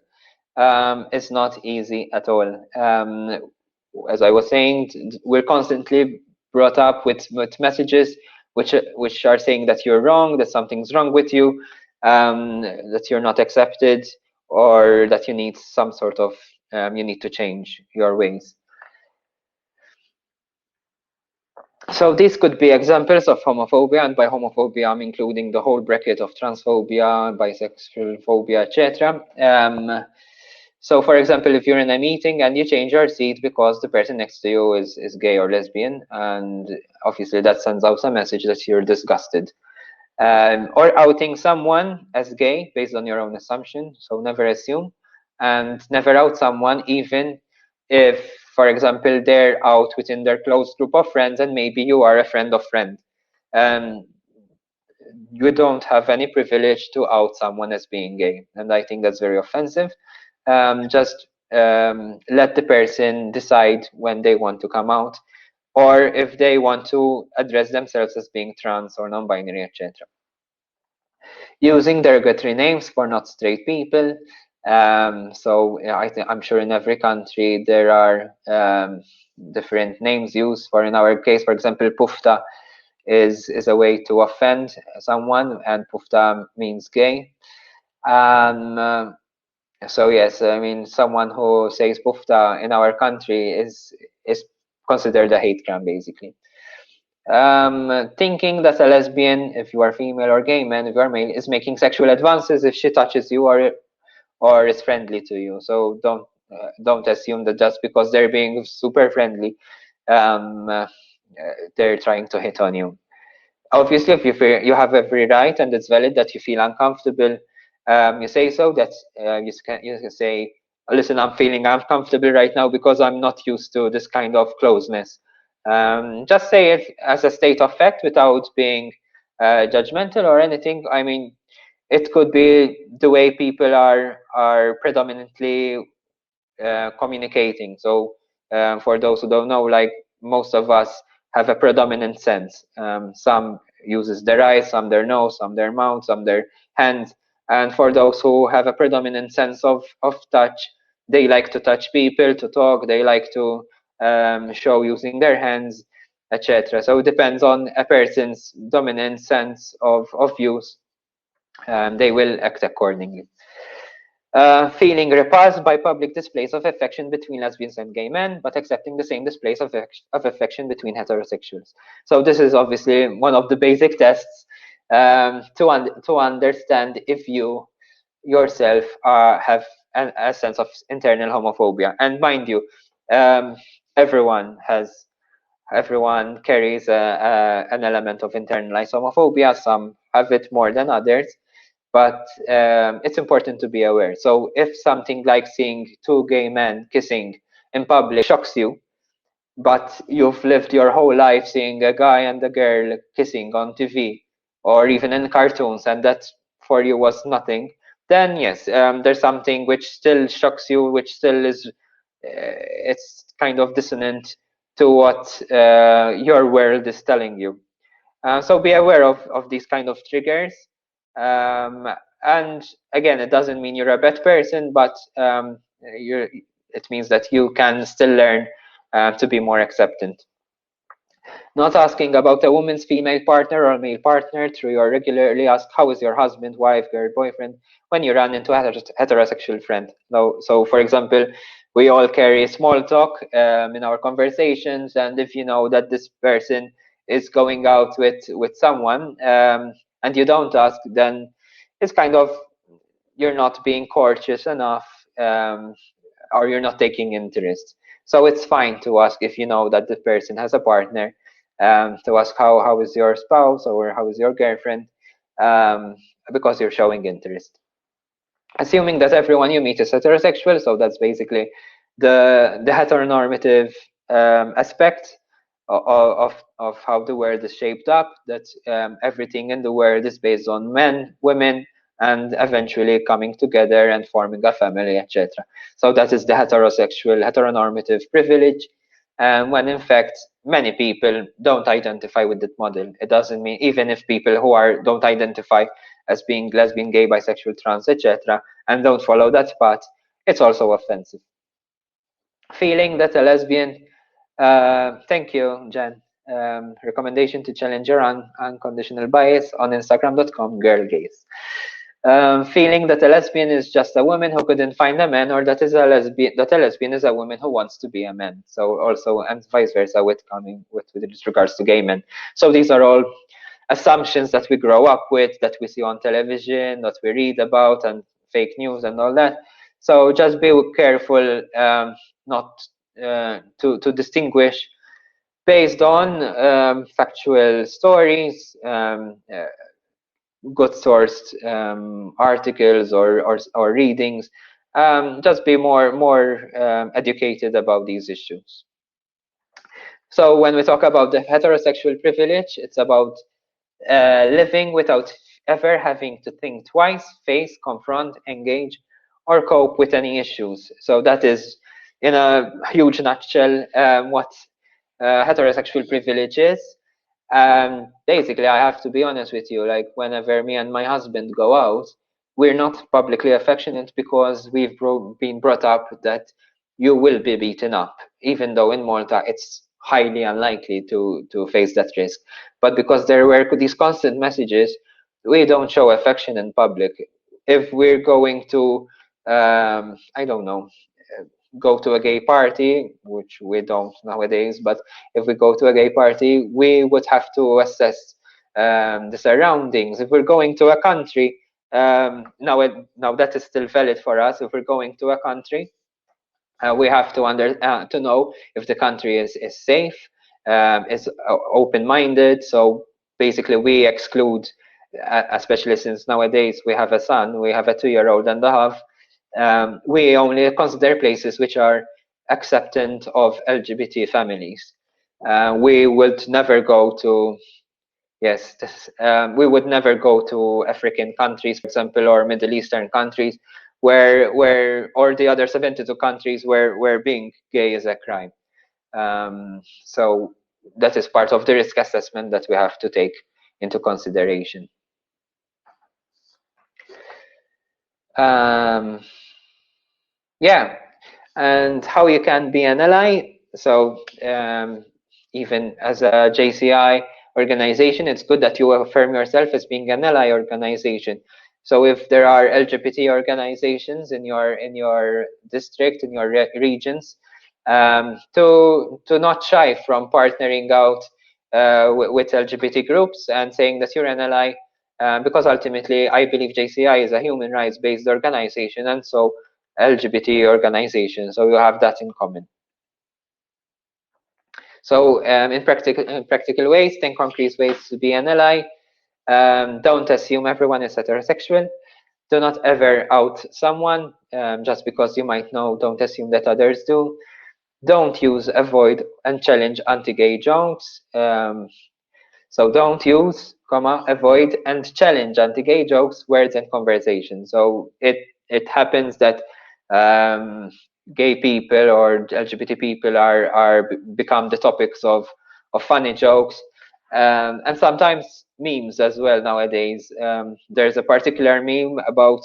Speaker 2: is not easy at all. As I was saying, we're constantly brought up with messages which are saying that you're wrong, that something's wrong with you, that you're not accepted, or that you need some sort of you need to change your ways. So these could be examples of homophobia, and by homophobia I'm including the whole bracket of transphobia, bisexual phobia, etc. So for example, if you're in a meeting and you change your seat because the person next to you is gay or lesbian, and obviously that sends out a message that you're disgusted. Or outing someone as gay based on your own assumption, so never assume, and never out someone even if, for example, they're out within their close group of friends and maybe you are a friend of friend. You don't have any privilege to out someone as being gay, and I think that's very offensive. Just let the person decide when they want to come out, or if they want to address themselves as being trans or non-binary, etc. Using derogatory names for not straight people. So I'm sure in every country there are different names used. For in our case, for example, pufta is a way to offend someone, and pufta means gay. So yes, I mean, someone who says pufta in our country is considered a hate crime, basically. Thinking that a lesbian, if you are female, or gay man, if you are male, is making sexual advances if she touches you or is friendly to you. So don't assume that just because they're being super friendly, they're trying to hit on you. Obviously, if you feel you have every right and it's valid that you feel uncomfortable, you say so. That you can say, listen, I'm feeling uncomfortable right now because I'm not used to this kind of closeness. Just say it as a state of fact without being judgmental or anything. I mean, it could be the way people are predominantly communicating. So for those who don't know, like most of us have a predominant sense. Some uses their eyes, some their nose, some their mouth, some their hands. And for those who have a predominant sense of touch, they like to touch people, to talk, they like to show using their hands, etc. So it depends on a person's dominant sense of use. They will act accordingly. Feeling repulsed by public displays of affection between lesbians and gay men, but accepting the same displays of affection between heterosexuals. So this is obviously one of the basic tests to understand if you yourself have a sense of internal homophobia. And mind you, everyone carries an element of internalized homophobia. Some have it more than others, but it's important to be aware. So if something like seeing two gay men kissing in public shocks you, but you've lived your whole life seeing a guy and a girl kissing on TV or even in cartoons, and that for you was nothing, then yes, there's something which still shocks you, which still is it's kind of dissonant to what your world is telling you. So be aware of these kind of triggers. And again, it doesn't mean you're a bad person, but it means that you can still learn to be more acceptant. Not asking about a woman's female partner or male partner through your regularly ask, how is your husband, wife, girl, boyfriend, when you run into a heterosexual friend. So for example, we all carry small talk in our conversations, and if you know that this person is going out with someone and you don't ask, then it's kind of you're not being courteous enough, or you're not taking interest. So it's fine to ask if you know that the person has a partner, to ask how is your spouse or how is your girlfriend, because you're showing interest. Assuming that everyone you meet is heterosexual, so that's basically the heteronormative aspect of how the world is shaped up, that everything in the world is based on men, women, and eventually coming together and forming a family, etc. So that is the heteronormative privilege, when in fact many people don't identify with that model. It doesn't mean, even if people who don't identify as being lesbian, gay, bisexual, trans, etc., and don't follow that path, it's also offensive. Feeling that a lesbian, thank you, Jen. Recommendation to challenge your unconditional bias on Instagram.com, girl gaze. feeling that a lesbian is just a woman who couldn't find a man, or that a lesbian is a woman who wants to be a man. So also, and vice versa with regards to gay men. So these are all assumptions that we grow up with, that we see on television, that we read about, and fake news and all that. So just be careful not to distinguish based on factual stories, good sourced articles or readings. Just be more educated about these issues. So when we talk about the heterosexual privilege, it's about living without ever having to think twice, face, confront, engage, or cope with any issues. So that is, in a huge nutshell, what heterosexual privilege is. Basically, I have to be honest with you, like whenever me and my husband go out, we're not publicly affectionate because we've been brought up that you will be beaten up, even though in Malta it's highly unlikely to face that risk. But because there were these constant messages, we don't show affection in public. If we're going to, I don't know, go to a gay party, which we don't nowadays, but if we go to a gay party, we would have to assess the surroundings. If we're going to a country, now that is still valid for us. If we're going to a country, we have to know if the country is safe, is open-minded. So basically, we exclude, especially since nowadays we have a son, we have a 2-year-old and a half. We only consider places which are acceptant of LGBT families. We would never go to we would never go to African countries, for example, or Middle Eastern countries, or the other 72 countries where being gay is a crime. So that is part of the risk assessment that we have to take into consideration. Yeah, and how you can be an ally. So even as a JCI organization, it's good that you affirm yourself as being an ally organization. So if there are LGBT organizations in your district, in your regions, to not shy from partnering out with LGBT groups and saying that you're an ally, because ultimately I believe JCI is a human rights based organization, and so LGBT organization, so you have that in common. So in practical ways, 10 concrete ways to be an ally. Don't assume everyone is heterosexual. Do not ever out someone just because you might know. Don't assume that others do. Don't use, avoid, and challenge anti-gay jokes. So don't use, avoid, and challenge anti-gay jokes, words, and conversation. So it happens that gay people or LGBT people are become the topics of funny jokes, and sometimes memes as well nowadays. There's a particular meme about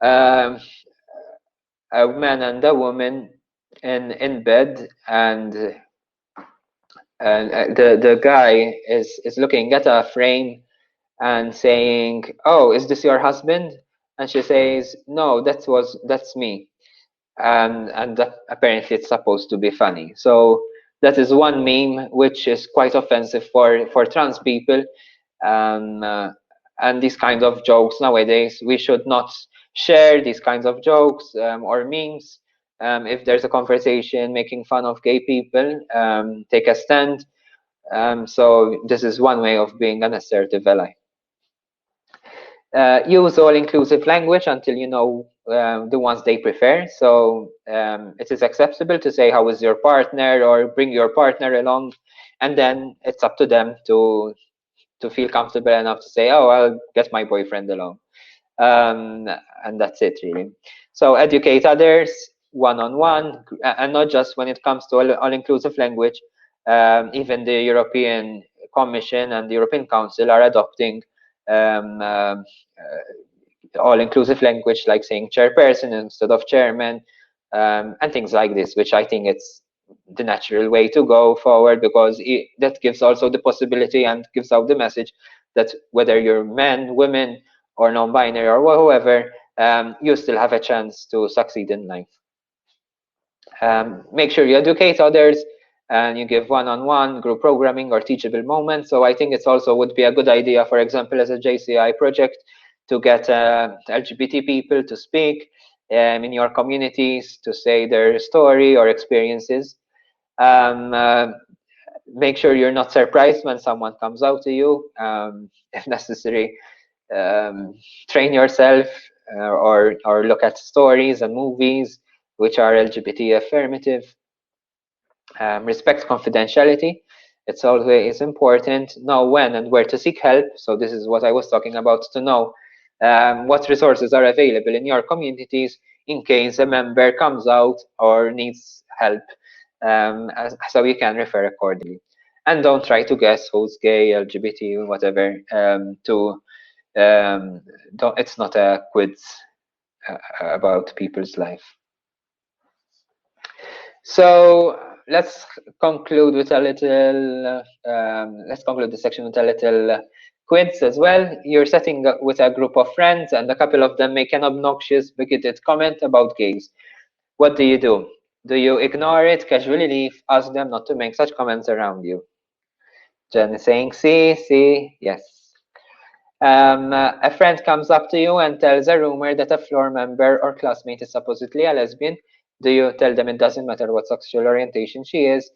Speaker 2: a man and a woman in bed, and the guy is looking at a frame and saying, "Oh, is this your husband?" And she says, "No, that's me." And that, apparently it's supposed to be funny. So that is one meme which is quite offensive for trans people. And these kinds of jokes nowadays, we should not share these kinds of jokes or memes. If there's a conversation making fun of gay people, take a stand. So this is one way of being an assertive ally. Use all-inclusive language until you know the ones they prefer. So it is acceptable to say, how is your partner, or bring your partner along, and then it's up to them to feel comfortable enough to say, oh, I'll get my boyfriend along. And that's it, really. So educate others one-on-one, and not just when it comes to all-inclusive language. Even the European Commission and the European Council are adopting all-inclusive language, like saying chairperson instead of chairman, and things like this, which I think it's the natural way to go forward, because that gives also the possibility and gives out the message that whether you're men, women, or non-binary or whoever, you still have a chance to succeed in life. Make sure you educate others and you give one-on-one group programming or teachable moments. So I think it's also would be a good idea, for example, as a JCI project, to get LGBT people to speak in your communities, to say their story or experiences. Make sure you're not surprised when someone comes out to you. If necessary, train yourself or look at stories and movies which are LGBT affirmative. Respect confidentiality. It's always important. Know when and where to seek help. So this is what I was talking about, to know what resources are available in your communities in case a member comes out or needs help, so you can refer accordingly. And don't try to guess who's gay, LGBT, whatever. It's not a quiz about people's life. So let's conclude with a little. Let's conclude the section with a little quiz as well. You're sitting with a group of friends, and a couple of them make an obnoxious, bigoted comment about gays. What do? Do you ignore it, casually leave, ask them not to make such comments around you? Jen is saying see, yes. A friend comes up to you and tells a rumor that a floor member or classmate is supposedly a lesbian. Do you tell them it doesn't matter what sexual orientation she is?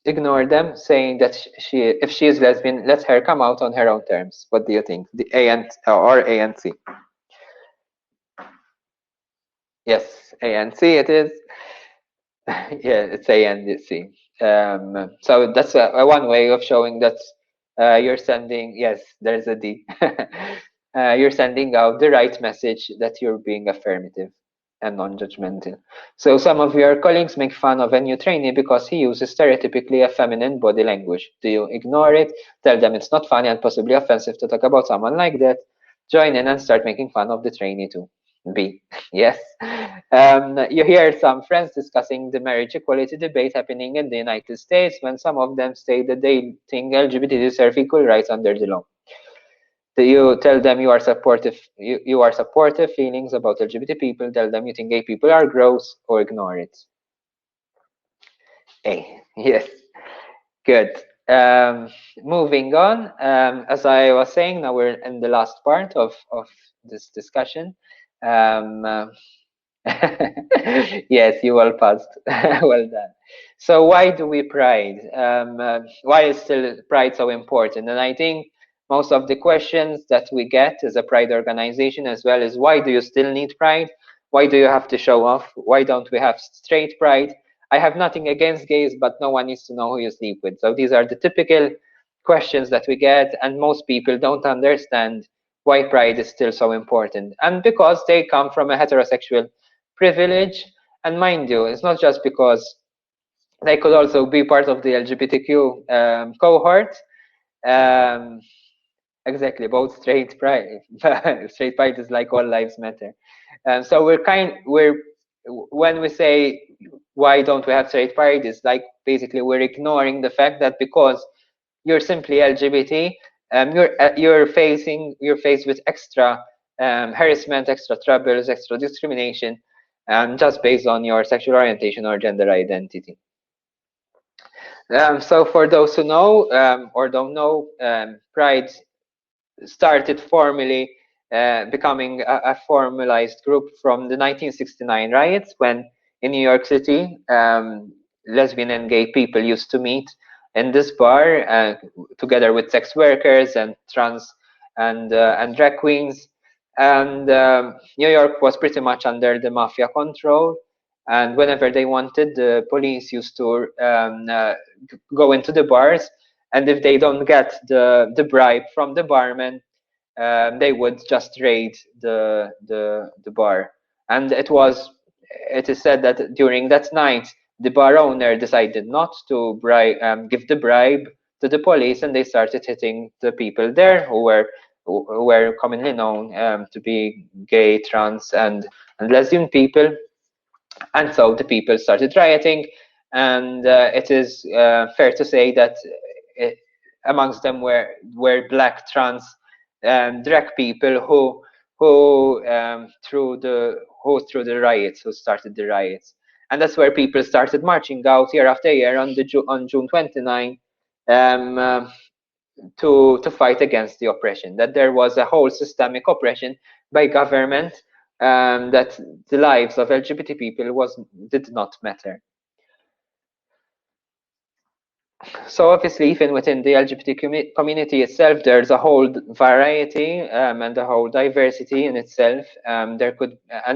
Speaker 2: Ignore them, saying that if she is lesbian, let her come out on her own terms. What do you think? The A and C? Yes, A and C it is. Yeah, it's A and C. So that's one way of showing that you're sending, yes, there's a D. You're sending out the right message, that you're being affirmative and non-judgmental. So some of your colleagues make fun of a new trainee because he uses stereotypically a feminine body language. Do you ignore it? Tell them it's not funny and possibly offensive to talk about someone like that. Join in and start making fun of the trainee too. B. Yes. You hear some friends discussing the marriage equality debate happening in the United States, when some of them say that they think LGBT deserve equal rights under the law. Do you tell them you are supportive? You are supportive feelings about LGBT people. Tell them you think gay people are gross, or ignore it. A. Yes. Good. Moving on. As I was saying, now we're in the last part of this discussion. Yes, you all passed. Well done. So why do we pride? Why is still pride so important? And I think most of the questions that we get as a pride organization as well is, why do you still need pride? Why do you have to show off? Why don't we have straight pride? I have nothing against gays, but no one needs to know who you sleep with. So these are the typical questions that we get, and most people don't understand why pride is still so important. And because they come from a heterosexual privilege, and mind you, it's not just because they could also be part of the LGBTQ cohort. Exactly, both straight pride. Straight pride is like all lives matter. So when we say why don't we have straight pride, it's like basically we're ignoring the fact that because you're simply LGBT, you're faced with extra harassment, extra troubles, extra discrimination, just based on your sexual orientation or gender identity. So for those who know or don't know, Pride started formally becoming a formalized group from the 1969 riots, when in New York City, lesbian and gay people used to meet in this bar together with sex workers and trans and drag queens. And New York was pretty much under the mafia control. And whenever they wanted, the police used to go into the bars, and if they don't get the bribe from the barman, they would just raid the bar. And it is said that during that night, the bar owner decided not to give the bribe to the police, and they started hitting the people there who were commonly known to be gay, trans, and lesbian people. And so the people started rioting, and it is fair to say that amongst them were black trans drag people who through the riots, who started the riots. And that's where people started marching out year after year on June 29, to fight against the oppression, that there was a whole systemic oppression by government, that the lives of LGBT people did not matter. So obviously, even within the LGBT community itself, there's a whole variety and a whole diversity in itself. And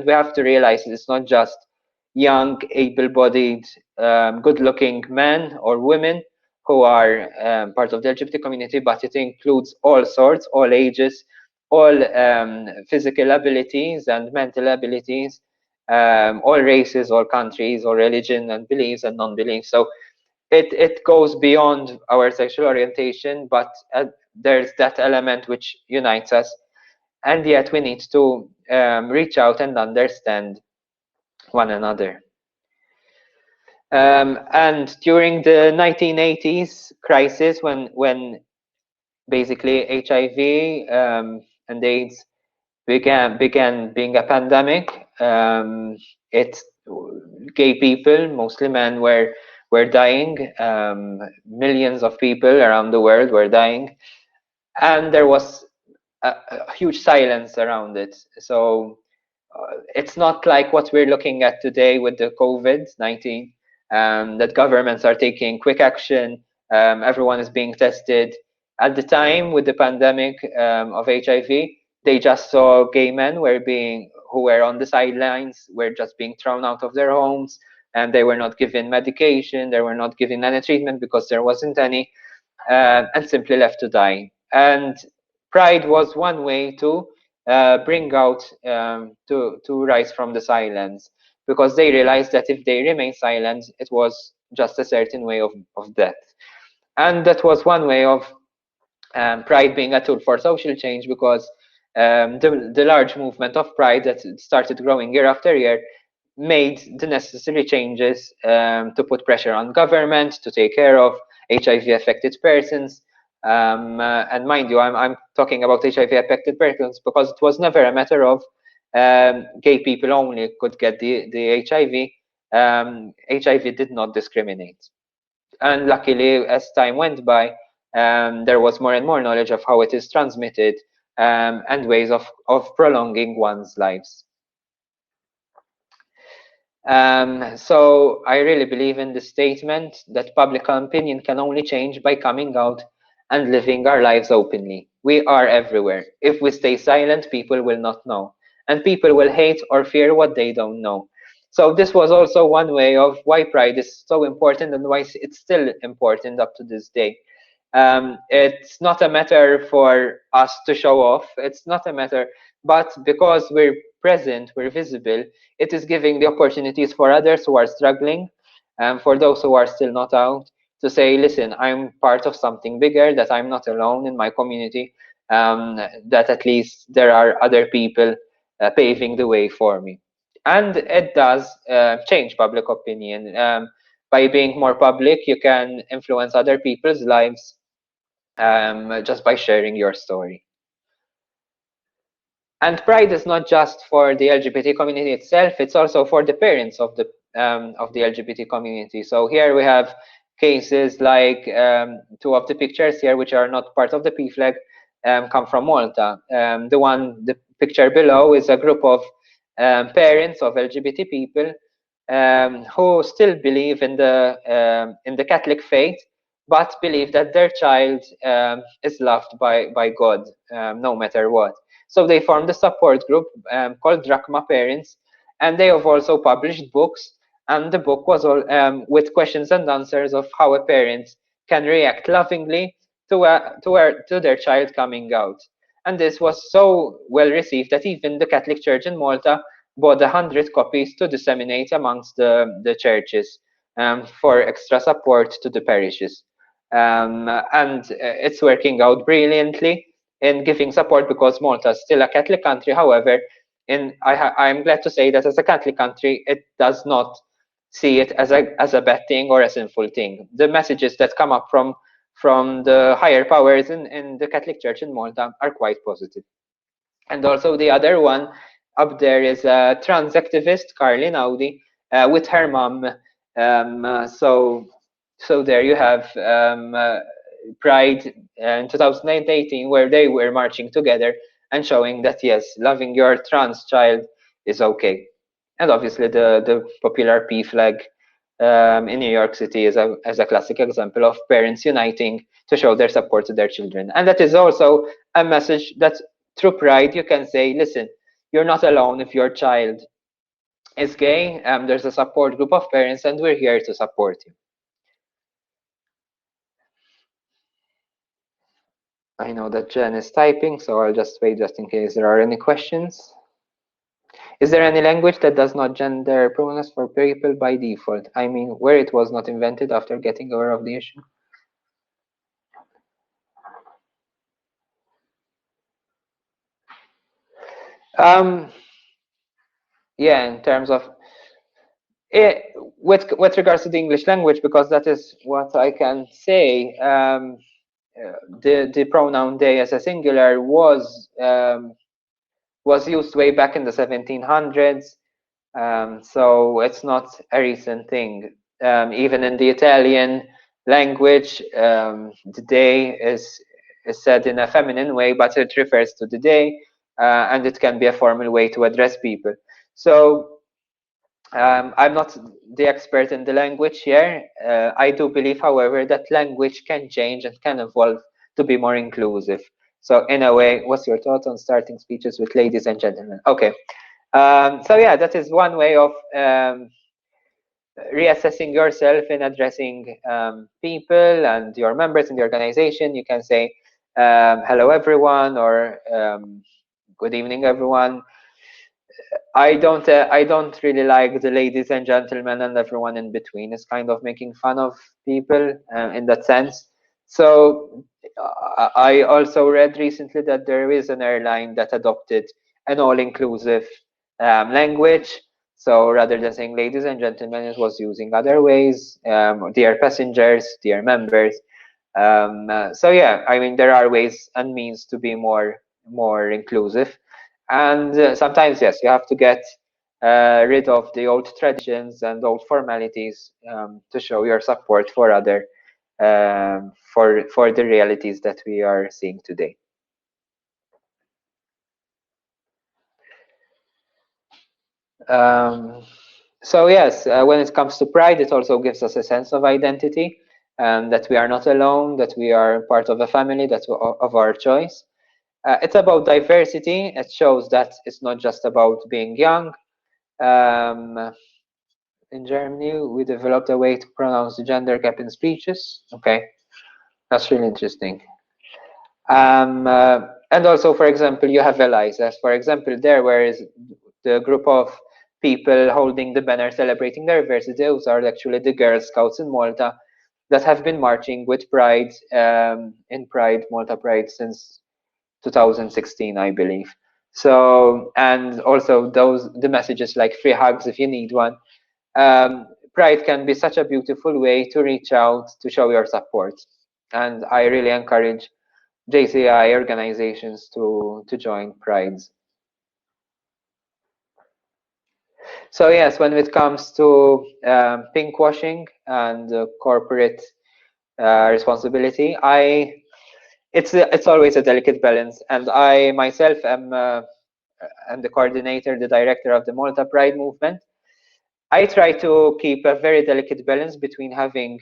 Speaker 2: we have to realize it's not just young, able-bodied, good-looking men or women who are part of the LGBT community, but it includes all sorts, all ages, all physical abilities and mental abilities, all races, all countries, all religion and beliefs and non-beliefs. So it goes beyond our sexual orientation, but there's that element which unites us, and yet we need to reach out and understand one another. And during the 1980s crisis, when basically HIV and AIDS began being a pandemic, gay people, mostly men, were dying. Millions of people around the world were dying, and there was a huge silence around it. So it's not like what we're looking at today with the COVID-19, that governments are taking quick action. Everyone is being tested. At the time, with the pandemic of HIV, they just saw gay men who were on the sidelines, were just being thrown out of their homes, and they were not given medication, they were not given any treatment because there wasn't any, and simply left to die. And Pride was one way to bring out, to rise from the silence, because they realized that if they remain silent, it was just a certain way of death. And that was one way of Pride being a tool for social change, because the large movement of Pride that started growing year after year made the necessary changes to put pressure on government to take care of HIV affected persons. And mind you, I'm talking about HIV affected persons because it was never a matter of gay people only could get the HIV. HIV did not discriminate. And luckily, as time went by, there was more and more knowledge of how it is transmitted, and ways of prolonging one's lives. So I really believe in the statement that public opinion can only change by coming out and living our lives openly. We are everywhere. If we stay silent, people will not know, and people will hate or fear what they don't know. So this was also one way of why Pride is so important and why it's still important up to this day. It's not a matter for us to show off. It's not a matter, but because we're present, we're visible, it is giving the opportunities for others who are struggling, and for those who are still not out, to say, listen, I'm part of something bigger, that I'm not alone in my community, that at least there are other people paving the way for me. And it does change public opinion. By being more public, you can influence other people's lives just by sharing your story. And Pride is not just for the LGBT community itself; it's also for the parents of the LGBT community. So here we have cases like two of the pictures here, which are not part of the P flag, come from Malta. The picture below is a group of parents of LGBT people who still believe in the Catholic faith, but believe that their child is loved by God, no matter what. So they formed a support group called Drachma Parents, and they have also published books. And the book was all with questions and answers of how a parent can react lovingly to their child coming out. And this was so well received that even the Catholic Church in Malta bought 100 copies to disseminate amongst the churches for extra support to the parishes. And it's working out brilliantly in giving support, because Malta is still a Catholic country. However, I'm glad to say that as a Catholic country, it does not see it as a bad thing or a sinful thing. The messages that come up from from the higher powers in the Catholic Church in Malta are quite positive. And also the other one up there is a trans activist, Carlin Audi, with her mom. So there you have Pride in 2018, where they were marching together and showing that, yes, loving your trans child is okay. And obviously the popular P flag in New York City is a classic example of parents uniting to show their support to their children. And that is also a message that through Pride you can say, listen, you're not alone if your child is gay. There's a support group of parents and we're here to support you. I know that Jen is typing, so I'll just wait just in case there are any questions. Is there any language that does not gender pronouns for people by default? I mean, where it was not invented after getting aware of the issue? Yeah, in terms of with regards to the English language, because that is what I can say. The pronoun they as a singular was used way back in the 1700s. So it's not a recent thing. Even in the Italian language, the day is said in a feminine way, but it refers to the day, and it can be a formal way to address people. So I'm not the expert in the language here. I do believe, however, that language can change and can evolve to be more inclusive. So in a way, what's your thought on starting speeches with ladies and gentlemen? Okay. So yeah, that is one way of reassessing yourself in addressing people and your members in the organization. You can say, hello everyone, or good evening everyone. I don't really like the ladies and gentlemen and everyone in between. It's kind of making fun of people in that sense. So I also read recently that there is an airline that adopted an all-inclusive language. So rather than saying ladies and gentlemen, it was using other ways, dear passengers, dear members. So yeah, I mean, there are ways and means to be more inclusive. And sometimes, yes, you have to get rid of the old traditions and old formalities to show your support for other for the realities that we are seeing today. So yes, when it comes to Pride, it also gives us a sense of identity, that we are not alone, that we are part of a family, that's of our choice. It's about diversity. It shows that it's not just about being young. In Germany, we developed a way to pronounce the gender gap in speeches. Okay, that's really interesting. And also, for example, you have allies. As for example, there where is the group of people holding the banner celebrating diversity. Those are actually the Girl Scouts in Malta that have been marching with Pride in Pride, Malta Pride, since 2016, I believe. So, and also the messages like free hugs if you need one. Pride can be such a beautiful way to reach out to show your support, and I really encourage JCI organizations to join Prides. So yes, when it comes to pinkwashing and corporate responsibility, it's always a delicate balance, and I myself am the coordinator, the director of the Malta Pride movement. I try to keep a very delicate balance between having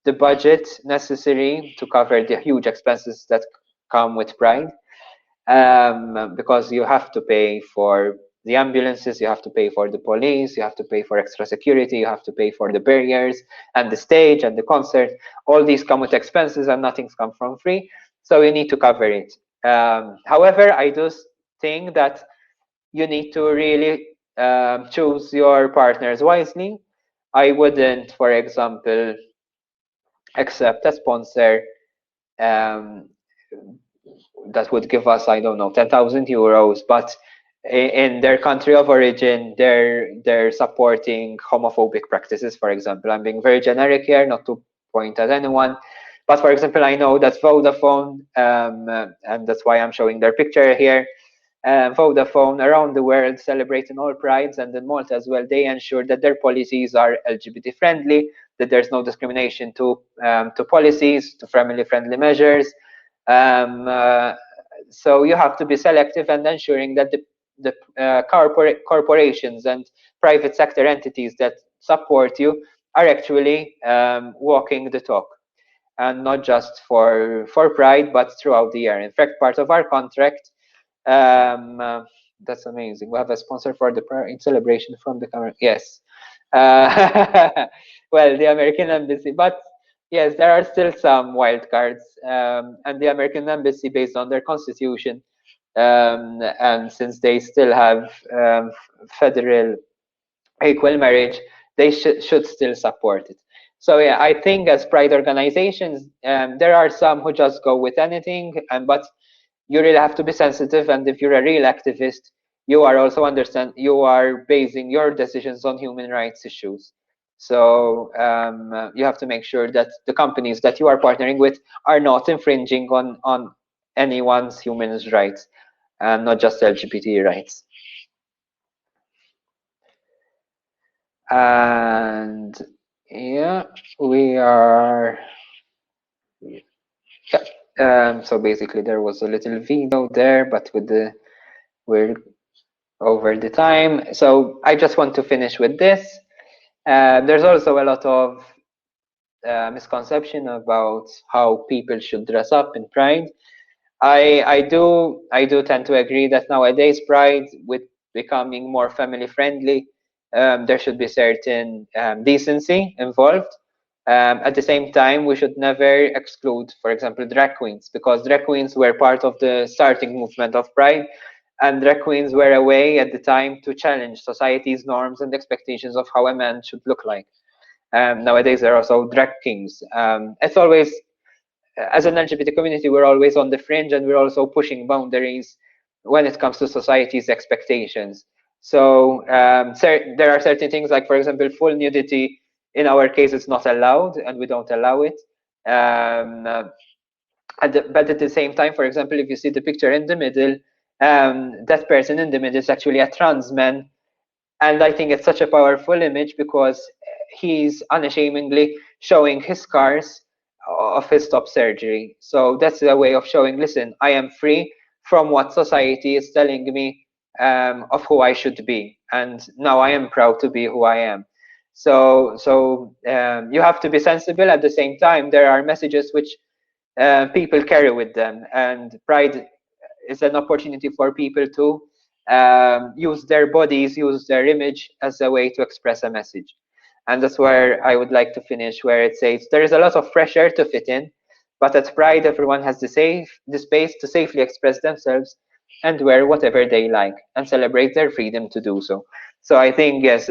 Speaker 2: the budget necessary to cover the huge expenses that come with Pride, because you have to pay for the ambulances, you have to pay for the police, you have to pay for extra security, you have to pay for the barriers and the stage and the concert. All these come with expenses and nothing's come from free, so you need to cover it. However, I do think that you need to really choose your partners wisely. I wouldn't, for example, accept a sponsor that would give us, I don't know, 10,000 euros, but in their country of origin, they're supporting homophobic practices, for example. I'm being very generic here, not to point at anyone, But for example, I know that Vodafone, and that's why I'm showing their picture here. Vodafone around the world celebrating all prides, and in Malta as well, they ensure that their policies are LGBT friendly, that there's no discrimination to policies, to family friendly measures. So you have to be selective and ensuring that the corporations and private sector entities that support you are actually walking the talk, and not just for Pride, but throughout the year. In fact, part of our contract, that's amazing. We have a sponsor for the Pride celebration from the camera. Yes. Well, the American Embassy, but yes, there are still some wild cards, and the American Embassy, based on their constitution, and since they still have federal equal marriage, they should still support it. So yeah, I think as pride organizations, there are some who just go with anything, but you really have to be sensitive. And if you're a real activist, you are also understand you are basing your decisions on human rights issues. So you have to make sure that the companies that you are partnering with are not infringing on anyone's human rights, and not just LGBT rights. And yeah, we are. Yeah. So basically, there was a little video there, but we're over the time. So I just want to finish with this. There's also a lot of misconception about how people should dress up in Pride. I do tend to agree that nowadays Pride, with becoming more family friendly, there should be certain decency involved. At the same time, we should never exclude, for example, drag queens, because drag queens were part of the starting movement of Pride, and drag queens were a way at the time to challenge society's norms and expectations of how a man should look like. Nowadays, there are also drag kings. It's always, as an LGBT community, we're always on the fringe, and we're also pushing boundaries when it comes to society's expectations. So there are certain things, like, for example, full nudity. In our case, it's not allowed, and we don't allow it. But at the same time, for example, if you see the picture in the middle, that person in the middle is actually a trans man. And I think it's such a powerful image, because he's unashamedly showing his scars of his top surgery. So that's a way of showing, listen, I am free from what society is telling me of who I should be. And now I am proud to be who I am. So you have to be sensible. At the same time, there are messages which people carry with them. And Pride is an opportunity for people to use their bodies, use their image as a way to express a message. And that's where I would like to finish, where it says there is a lot of pressure to fit in, but at Pride, everyone has the space to safely express themselves and wear whatever they like and celebrate their freedom to do so. So I think, yes,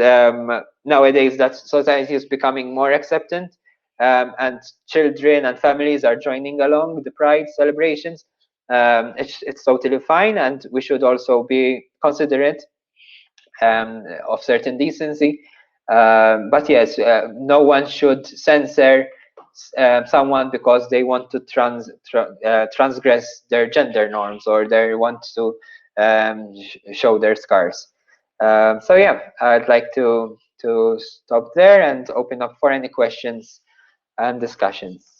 Speaker 2: nowadays that society is becoming more acceptant, and children and families are joining along the Pride celebrations. It's totally fine, and we should also be considerate of certain decency. But yes, no one should censor someone because they want to transgress their gender norms, or they want to show their scars. So yeah, I'd like to stop there and open up for any questions and discussions.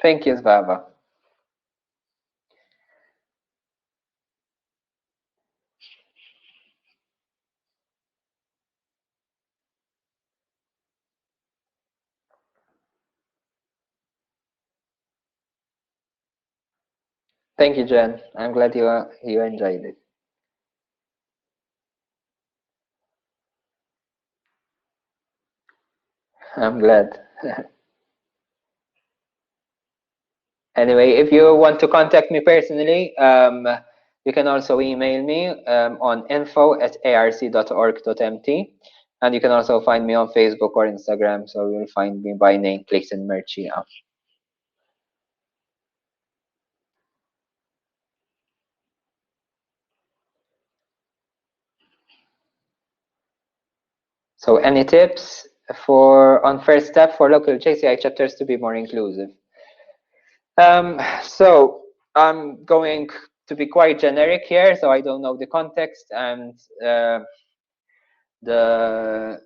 Speaker 2: Thank you, Svava. Thank you, Jen. I'm glad you enjoyed it. I'm glad. Anyway, if you want to contact me personally, you can also email me on info@arc.org.mt, and you can also find me on Facebook or Instagram. So you'll find me by name Clayton Mercieca. So any tips on first step for local JCI chapters to be more inclusive? So I'm going to be quite generic here, so I don't know the context and the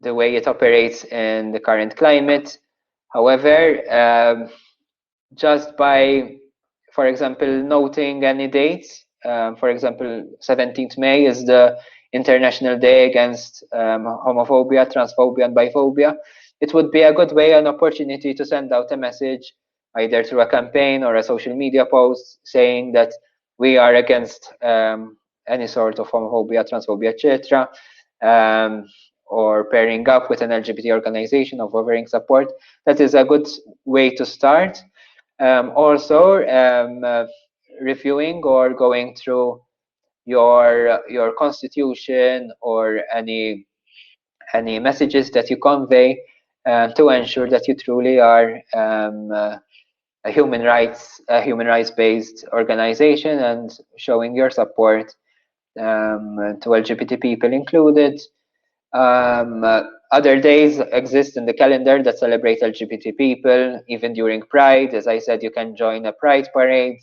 Speaker 2: way it operates in the current climate. However, just by, for example, noting any dates, for example, 17th May is the International Day Against Homophobia, Transphobia, and Biphobia. It would be a good way, an opportunity to send out a message, either through a campaign or a social media post, saying that we are against any sort of homophobia, transphobia, etc., or pairing up with an LGBT organization of offering support. That is a good way to start. Also, reviewing or going through your constitution or any messages that you convey to ensure that you truly are a human rights based organization, and showing your support to LGBT people included. Other days exist in the calendar that celebrate LGBT people, even during Pride. As I said, you can join a Pride parade.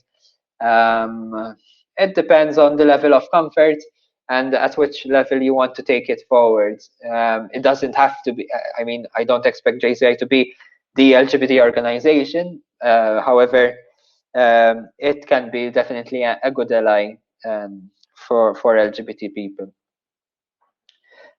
Speaker 2: It depends on the level of comfort and at which level you want to take it forward. It doesn't have to be, I mean, I don't expect JCI to be the LGBT organization. However, it can be definitely a good ally for LGBT people.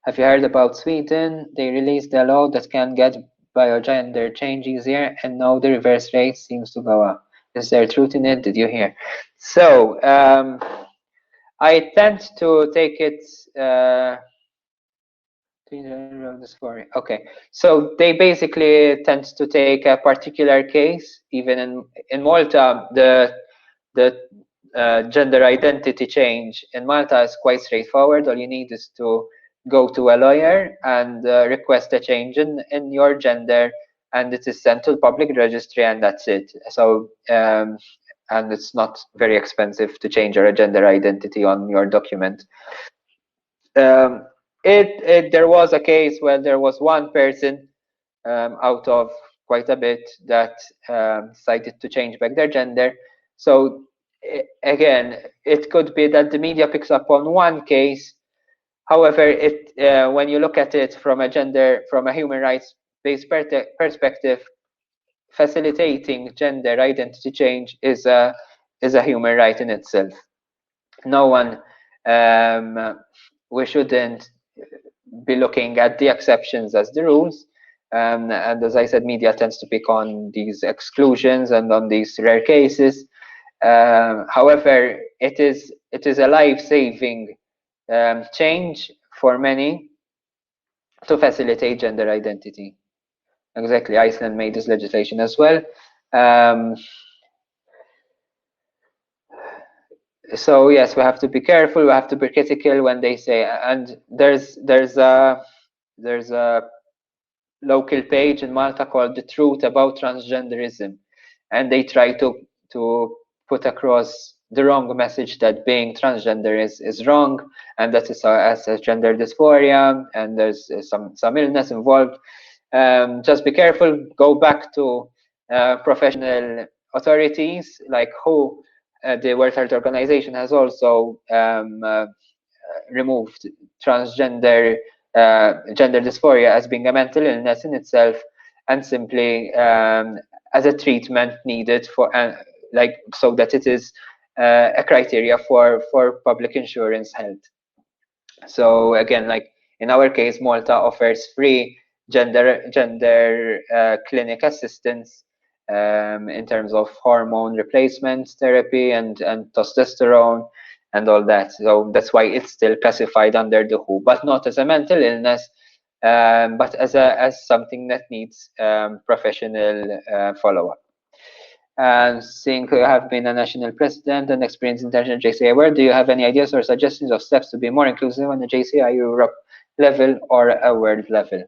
Speaker 2: Have you heard about Sweden? They released a law that can get biogender change easier, and now the reverse rate seems to go up. Is there truth in it? Did you hear? So I tend to take it. Okay, so they basically tend to take a particular case. Even in Malta, the gender identity change in Malta is quite straightforward. All you need is to go to a lawyer and request a change in your gender, and it is sent to the public registry, and that's it. So and it's not very expensive to change your gender identity on your document. There was a case where there was one person out of quite a bit that decided to change back their gender. So again, it could be that the media picks up on one case. However, when you look at it from a human rights based perspective, facilitating gender identity change is a human right in itself. No one, we shouldn't be looking at the exceptions as the rules. And as I said, media tends to pick on these exclusions and on these rare cases. However, it is a life-saving change for many to facilitate gender identity. Exactly, Iceland made this legislation as well. So yes, we have to be careful. We have to be critical when they say. And there's a local page in Malta called "The Truth About Transgenderism," and they try to put across the wrong message that being transgender is wrong, and that is as a gender dysphoria, and there's some illness involved. Just be careful. Go back to professional authorities like WHO. The World Health Organization has also removed transgender gender dysphoria as being a mental illness in itself, and simply as a treatment needed for so that it is a criteria for public insurance health. So again, like in our case, Malta offers free gender clinic assistance in terms of hormone replacement therapy and testosterone and all that. So that's why it's still classified under the WHO, but not as a mental illness, but as something that needs professional follow-up. And seeing you have been a national president and experienced international JCI world, do you have any ideas or suggestions of steps to be more inclusive on the JCI Europe level or a world level?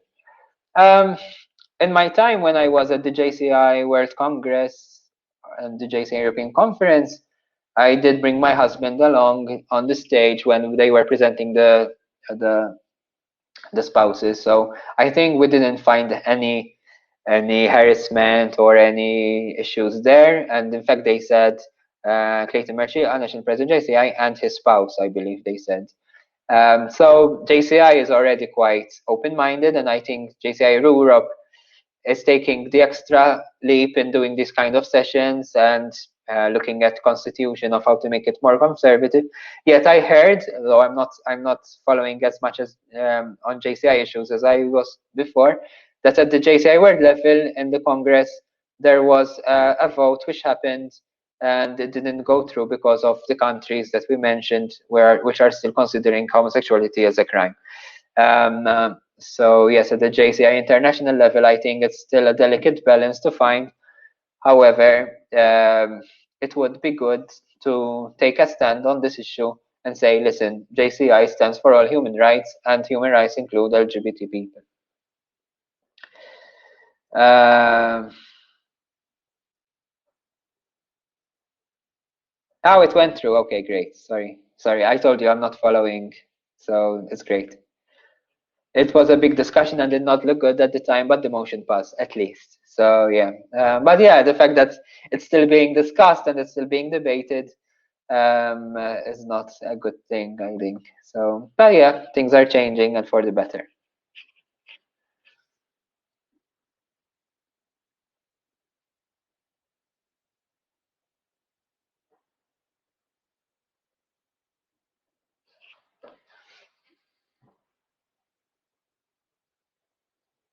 Speaker 2: In my time when I was at the JCI World Congress and the JCI European Conference, I did bring my husband along on the stage when they were presenting the spouses. So I think we didn't find any harassment or any issues there. And in fact, they said Clayton Mercieca, national president JCI, and his spouse, I believe they said. So JCI is already quite open-minded, and I think JCI Europe is taking the extra leap in doing these kind of sessions and looking at constitution of how to make it more conservative. Yet I heard, though I'm not following as much as on JCI issues as I was before, that at the JCI world level in the Congress there was a vote which happened and it didn't go through because of the countries that we mentioned which are still considering homosexuality as a crime. So yes, at the JCI international level, I think it's still a delicate balance to find. However, it would be good to take a stand on this issue and say, listen, JCI stands for all human rights, and human rights include LGBT people. Oh, it went through. Okay, great. Sorry. I told you I'm not following, so it's great. It was a big discussion and did not look good at the time, but the motion passed at least. So yeah, but yeah, the fact that it's still being discussed and it's still being debated is not a good thing, I think. So, but yeah, things are changing and for the better.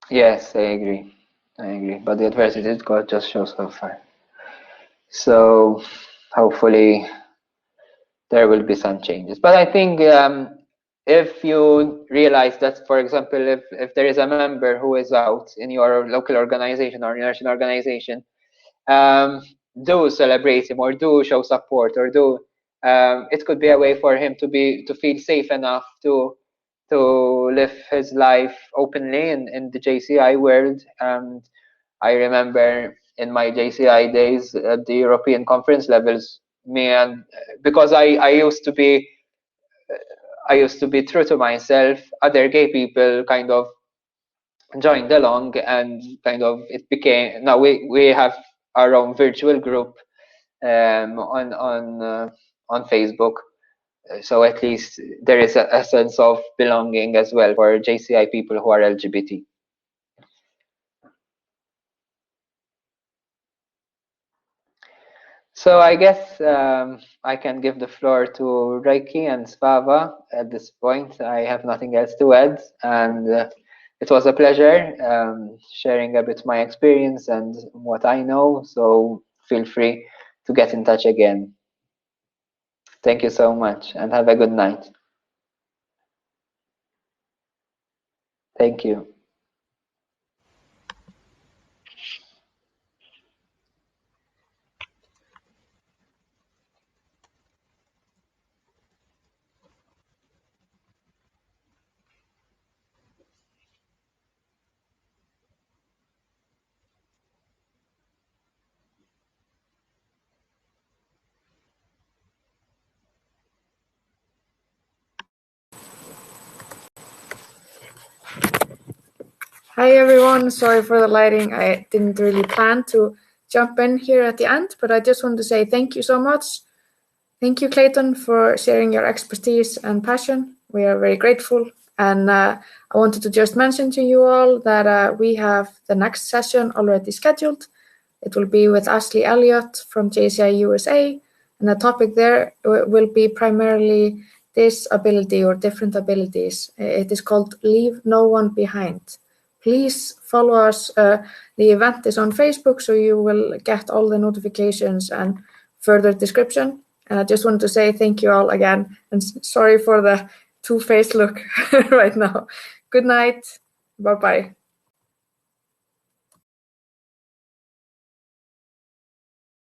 Speaker 2: Yes, I agree. But the adversity it got just shows how far. So hopefully there will be some changes. But I think if you realize that, for example, if there is a member who is out in your local organization or national organization, do celebrate him or do show support or do it could be a way for him to feel safe enough to live his life openly in the JCI world. And I remember in my JCI days at the European conference levels, because I used to be true to myself, other gay people kind of joined along, and kind of it became, now we have our own virtual group on Facebook. So at least there is a sense of belonging as well for JCI people who are LGBT. So I guess I can give the floor to Reiki and Svava at this point. I have nothing else to add, and it was a pleasure sharing a bit my experience and what I know. So feel free to get in touch again. Thank you so much, and have a good night. Thank you.
Speaker 3: Hi everyone, sorry for the lighting. I didn't really plan to jump in here at the end, but I just want to say thank you so much. Thank you, Clayton, for sharing your expertise and passion. We are very grateful. And I wanted to just mention to you all that we have the next session already scheduled. It will be with Ashley Elliott from JCI USA, and the topic there will be primarily disability or different abilities. It is called Leave No One Behind. Please follow us. The event is on Facebook, so you will get all the notifications and further description. And I just want to say thank you all again, and sorry for the two-faced look right now. Good night. Bye-bye.